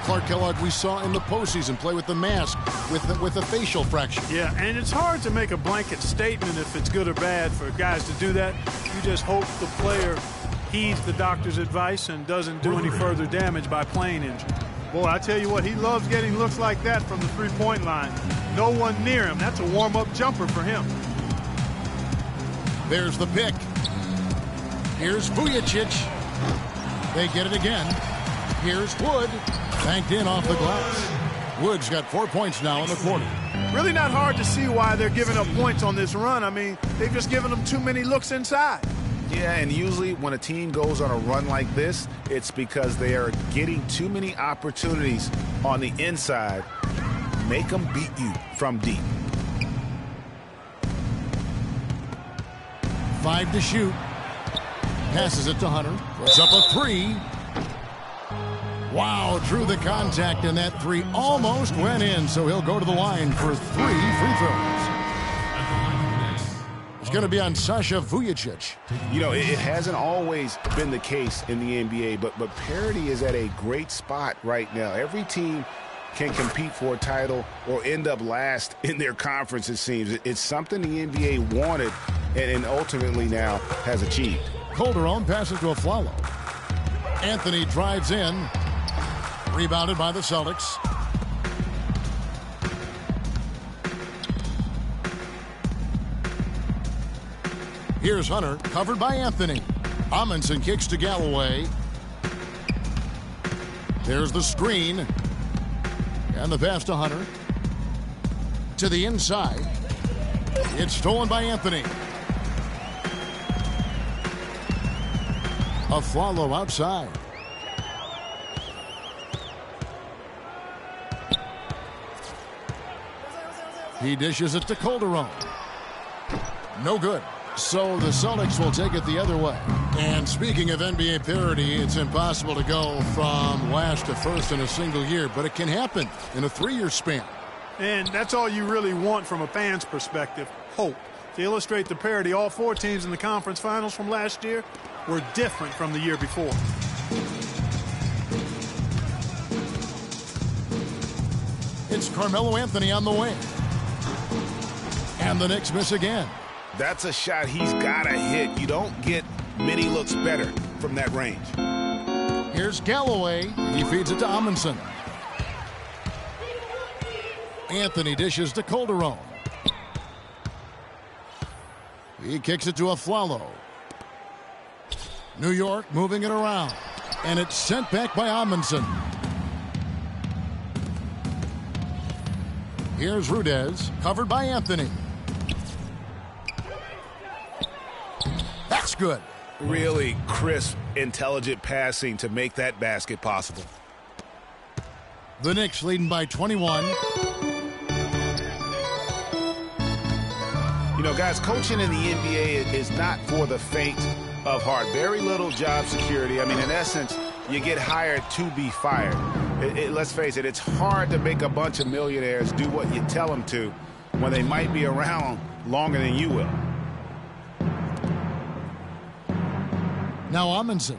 Clark Kellogg, we saw in the postseason play with the mask, with a facial fracture. Yeah, and it's hard to make a blanket statement if it's good or bad for guys to do that. You just hope the player heeds the doctor's advice and doesn't do any further damage by playing injured. Boy, I tell you what, he loves getting looks like that from the three-point line. No one near him. That's a warm-up jumper for him. There's the pick. Here's Vujicic. They get it again. Here's Wood. Banked in off the glass. Wood's got 4 points now in the quarter. Really not hard to see why they're giving up points on this run. I mean, they've just given them too many looks inside. Yeah, and usually when a team goes on a run like this, it's because they are getting too many opportunities on the inside. Make them beat you from deep. 5 to shoot. Passes it to Hunter. Puts up a 3. Wow, drew the contact, and that 3 almost went in, so he'll go to the line for 3 free throws. It's going to be on Sasha Vujicic. You know, it hasn't always been the case in the NBA, but parity is at a great spot right now. Every team can compete for a title or end up last in their conference, it seems. It's something the NBA wanted and ultimately now has achieved. Calderon passes to Aflalo. Anthony drives in. Rebounded by the Celtics. Here's Hunter, covered by Anthony. Amundsen kicks to Galloway. There's the screen. And the pass to Hunter. To the inside. It's stolen by Anthony. Aflalo outside. He dishes it to Calderon. No good. So the Celtics will take it the other way. And speaking of NBA parity, it's impossible to go from last to first in a single year, but it can happen in a 3-year span. And that's all you really want from a fan's perspective, hope. To illustrate the parity, all 4 teams in the conference finals from last year were different from the year before. It's Carmelo Anthony on the wing. And the Knicks miss again. That's a shot he's got to hit. You don't get many looks better from that range. Here's Galloway. He feeds it to Amundsen. Anthony dishes to Calderon. He kicks it to Aflalo. New York moving it around. And it's sent back by Amundsen. Here's Rudez, covered by Anthony. That's good. Really crisp, intelligent passing to make that basket possible. The Knicks leading by 21. You know, guys, coaching in the NBA is not for the faint of heart. Very little job security. I mean, in essence, you get hired to be fired. Let's face it, it's hard to make a bunch of millionaires do what you tell them to when they might be around longer than you will. Now Amundsen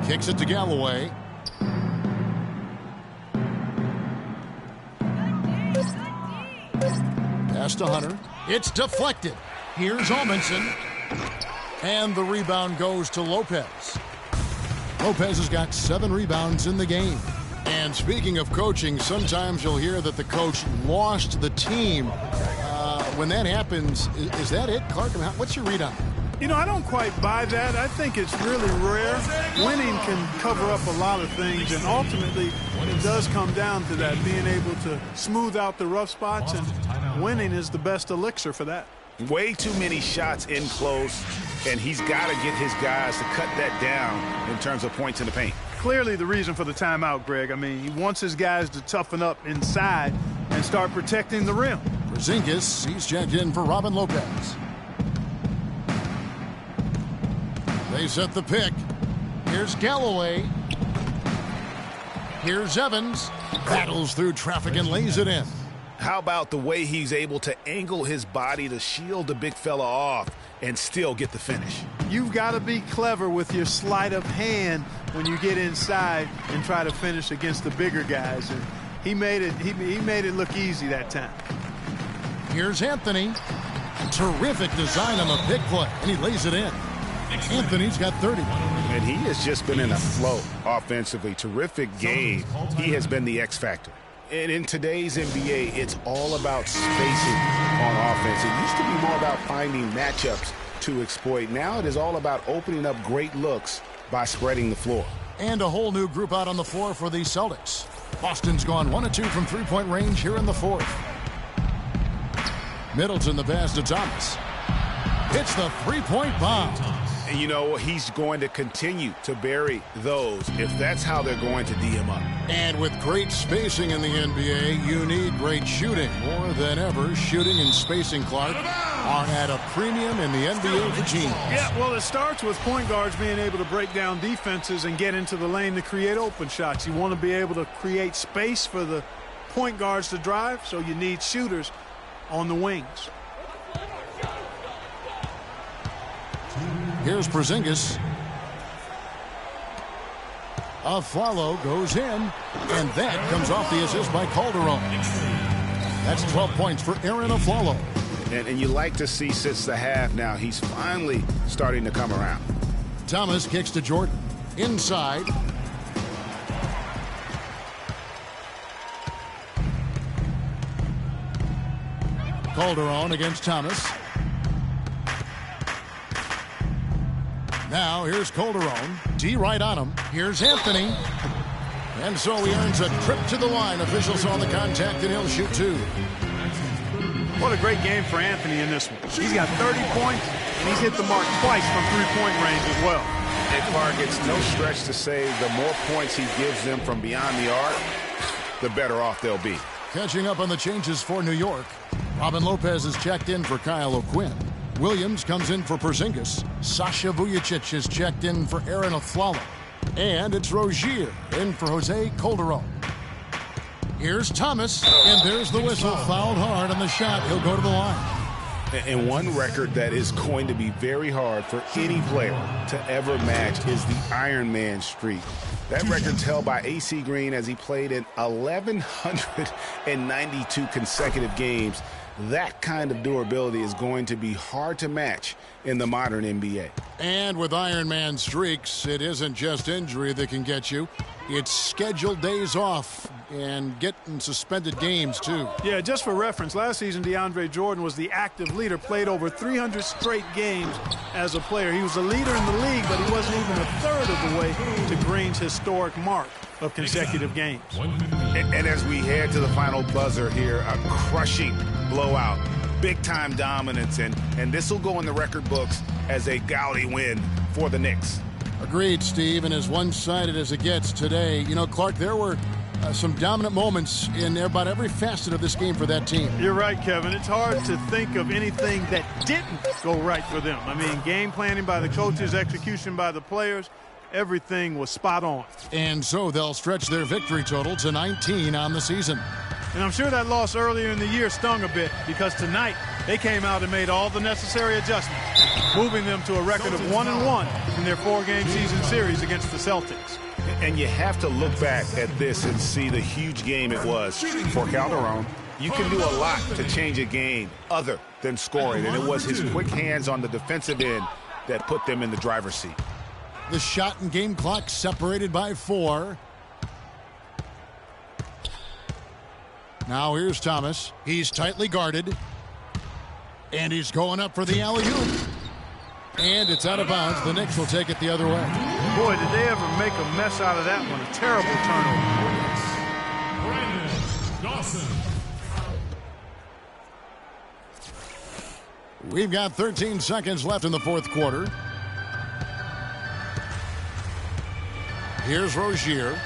kicks it to Galloway. Pass to Hunter. It's deflected. Here's Amundsen. And the rebound goes to Lopez. Lopez has got 7 rebounds in the game. And speaking of coaching, sometimes you'll hear that the coach lost the team. When that happens, is that it, Clark? What's your read on it? You know, I don't quite buy that. I think it's really rare. Winning can cover up a lot of things, and ultimately it does come down to that, being able to smooth out the rough spots, and winning is the best elixir for that. Way too many shots in close, and he's got to get his guys to cut that down in terms of points in the paint. Clearly the reason for the timeout, Greg. I mean, he wants his guys to toughen up inside and start protecting the rim. Porzingis, he's checked in for Robin Lopez. They set the pick. Here's Galloway. Here's Evans. Battles through traffic and lays it in. How about the way he's able to angle his body to shield the big fella off and still get the finish? You've got to be clever with your sleight of hand when you get inside and try to finish against the bigger guys. And he made it look easy that time. Here's Anthony. Terrific design on the pick play, and he lays it in. Anthony's got 30. And he has just been in a flow offensively. Terrific game. He has been the X factor. And in today's NBA, it's all about spacing on offense. It used to be more about finding matchups to exploit. Now it is all about opening up great looks by spreading the floor. And a whole new group out on the floor for the Celtics. Boston's gone 1 of 2 from three-point range here in the fourth. Middleton the pass to Thomas. Hits the three-point bomb. And you know, he's going to continue to bury those if that's how they're going to D him up. And with great spacing in the NBA, you need great shooting. More than ever, shooting and spacing, Clark, are at a premium in the NBA for teams. Yeah, well, it starts with point guards being able to break down defenses and get into the lane to create open shots. You want to be able to create space for the point guards to drive, so you need shooters on the wings. Here's Porzingis. A follow goes in, and that comes off the assist by Calderon. That's 12 points for Aaron Aflalo. And you like to see since the half now, he's finally starting to come around. Thomas kicks to Jordan. Inside. Calderon against Thomas. Now here's Calderon. D right on him. Here's Anthony. And so he earns a trip to the line. Officials saw the contact and he'll shoot 2. What a great game for Anthony in this one. He's got 30 points, and he's hit the mark twice from three-point range as well. And Clark, it's no stretch to say the more points he gives them from beyond the arc, the better off they'll be. Catching up on the changes for New York. Robin Lopez is checked in for Kyle O'Quinn. Williams comes in for Porzingis. Sasha Vujacic is checked in for Aaron Aflalo. And it's Rozier in for Jose Calderon. Here's Thomas, and there's the whistle. Fouled hard on the shot. He'll go to the line. And one record that is going to be very hard for any player to ever match is the Iron Man streak. That record's held by AC Green as he played in 1,192 consecutive games. That kind of durability is going to be hard to match in the modern NBA. And with Iron Man streaks, it isn't just injury that can get you. It's scheduled days off and getting suspended games, too. Yeah, just for reference, last season DeAndre Jordan was the active leader, played over 300 straight games as a player. He was a leader in the league, but he wasn't even a third of the way to Green's historic mark of consecutive games. And as we head to the final buzzer here, a crushing blowout, big-time dominance, and this will go in the record books as a gaudy win for the Knicks. Agreed, Steve, and as one-sided as it gets today. You know, Clark, there were some dominant moments in about every facet of this game for that team. You're right, Kevin. It's hard to think of anything that didn't go right for them. I mean, game planning by the coaches, execution by the players, everything was spot on. And so they'll stretch their victory total to 19 on the season. And I'm sure that loss earlier in the year stung a bit because tonight they came out and made all the necessary adjustments, moving them to a record of 1-1 in their 4-game season series against the Celtics. And you have to look back at this and see the huge game it was for Calderon. You can do a lot to change a game other than scoring, and it was his quick hands on the defensive end that put them in the driver's seat. The shot and game clock separated by 4. Now here's Thomas. He's tightly guarded. And he's going up for the alley-oop. And it's out of bounds. The Knicks will take it the other way. Boy, did they ever make a mess out of that one. A terrible turnover. We've got 13 seconds left in the fourth quarter. Here's Rozier.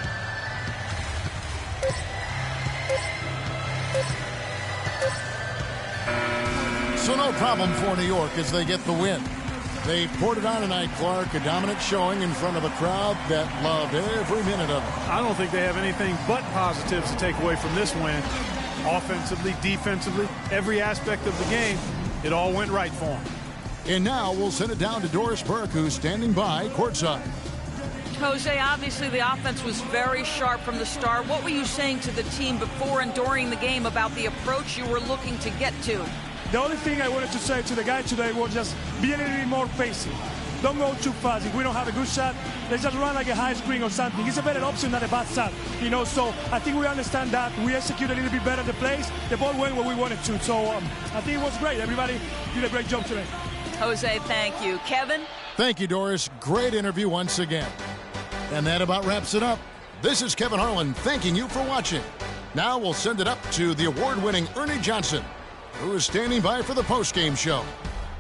So no problem for New York as they get the win. They poured it on tonight, Clark, a dominant showing in front of a crowd that loved every minute of it. I don't think they have anything but positives to take away from this win. Offensively, defensively, every aspect of the game, it all went right for them. And now we'll send it down to Doris Burke, who's standing by courtside. Jose, obviously the offense was very sharp from the start. What were you saying to the team before and during the game about the approach you were looking to get to? The only thing I wanted to say to the guy today was just be a little bit more patient. don't go too fast. If we don't have a good shot, let's just run like a high screen or something. It's a better option than a bad shot, you know. So I think we understand that. We execute a little bit better the plays. The ball went where we wanted to. So I think it was great. Everybody did a great job today. Jose, thank you. Kevin? Thank you, Doris. Great interview once again. And that about wraps it up. This is Kevin Harlan thanking you for watching. Now we'll send it up to the award-winning Ernie Johnson, who is standing by for the post-game show.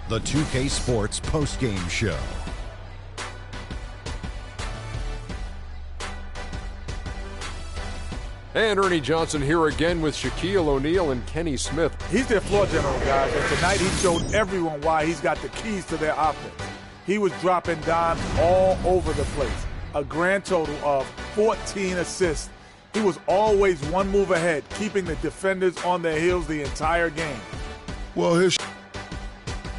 The 2K Sports post-game show. And Ernie Johnson here again with Shaquille O'Neal and Kenny Smith. He's their floor general, guys, and tonight he showed everyone why he's got the keys to their offense. He was dropping dimes all over the place. A grand total of 14 assists. He was always one move ahead, keeping the defenders on their heels the entire game. Well,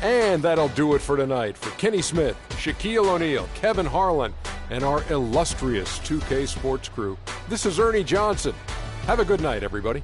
And that'll do it for tonight. For Kenny Smith, Shaquille O'Neal, Kevin Harlan, and our illustrious 2K Sports crew, this is Ernie Johnson. Have a good night, everybody.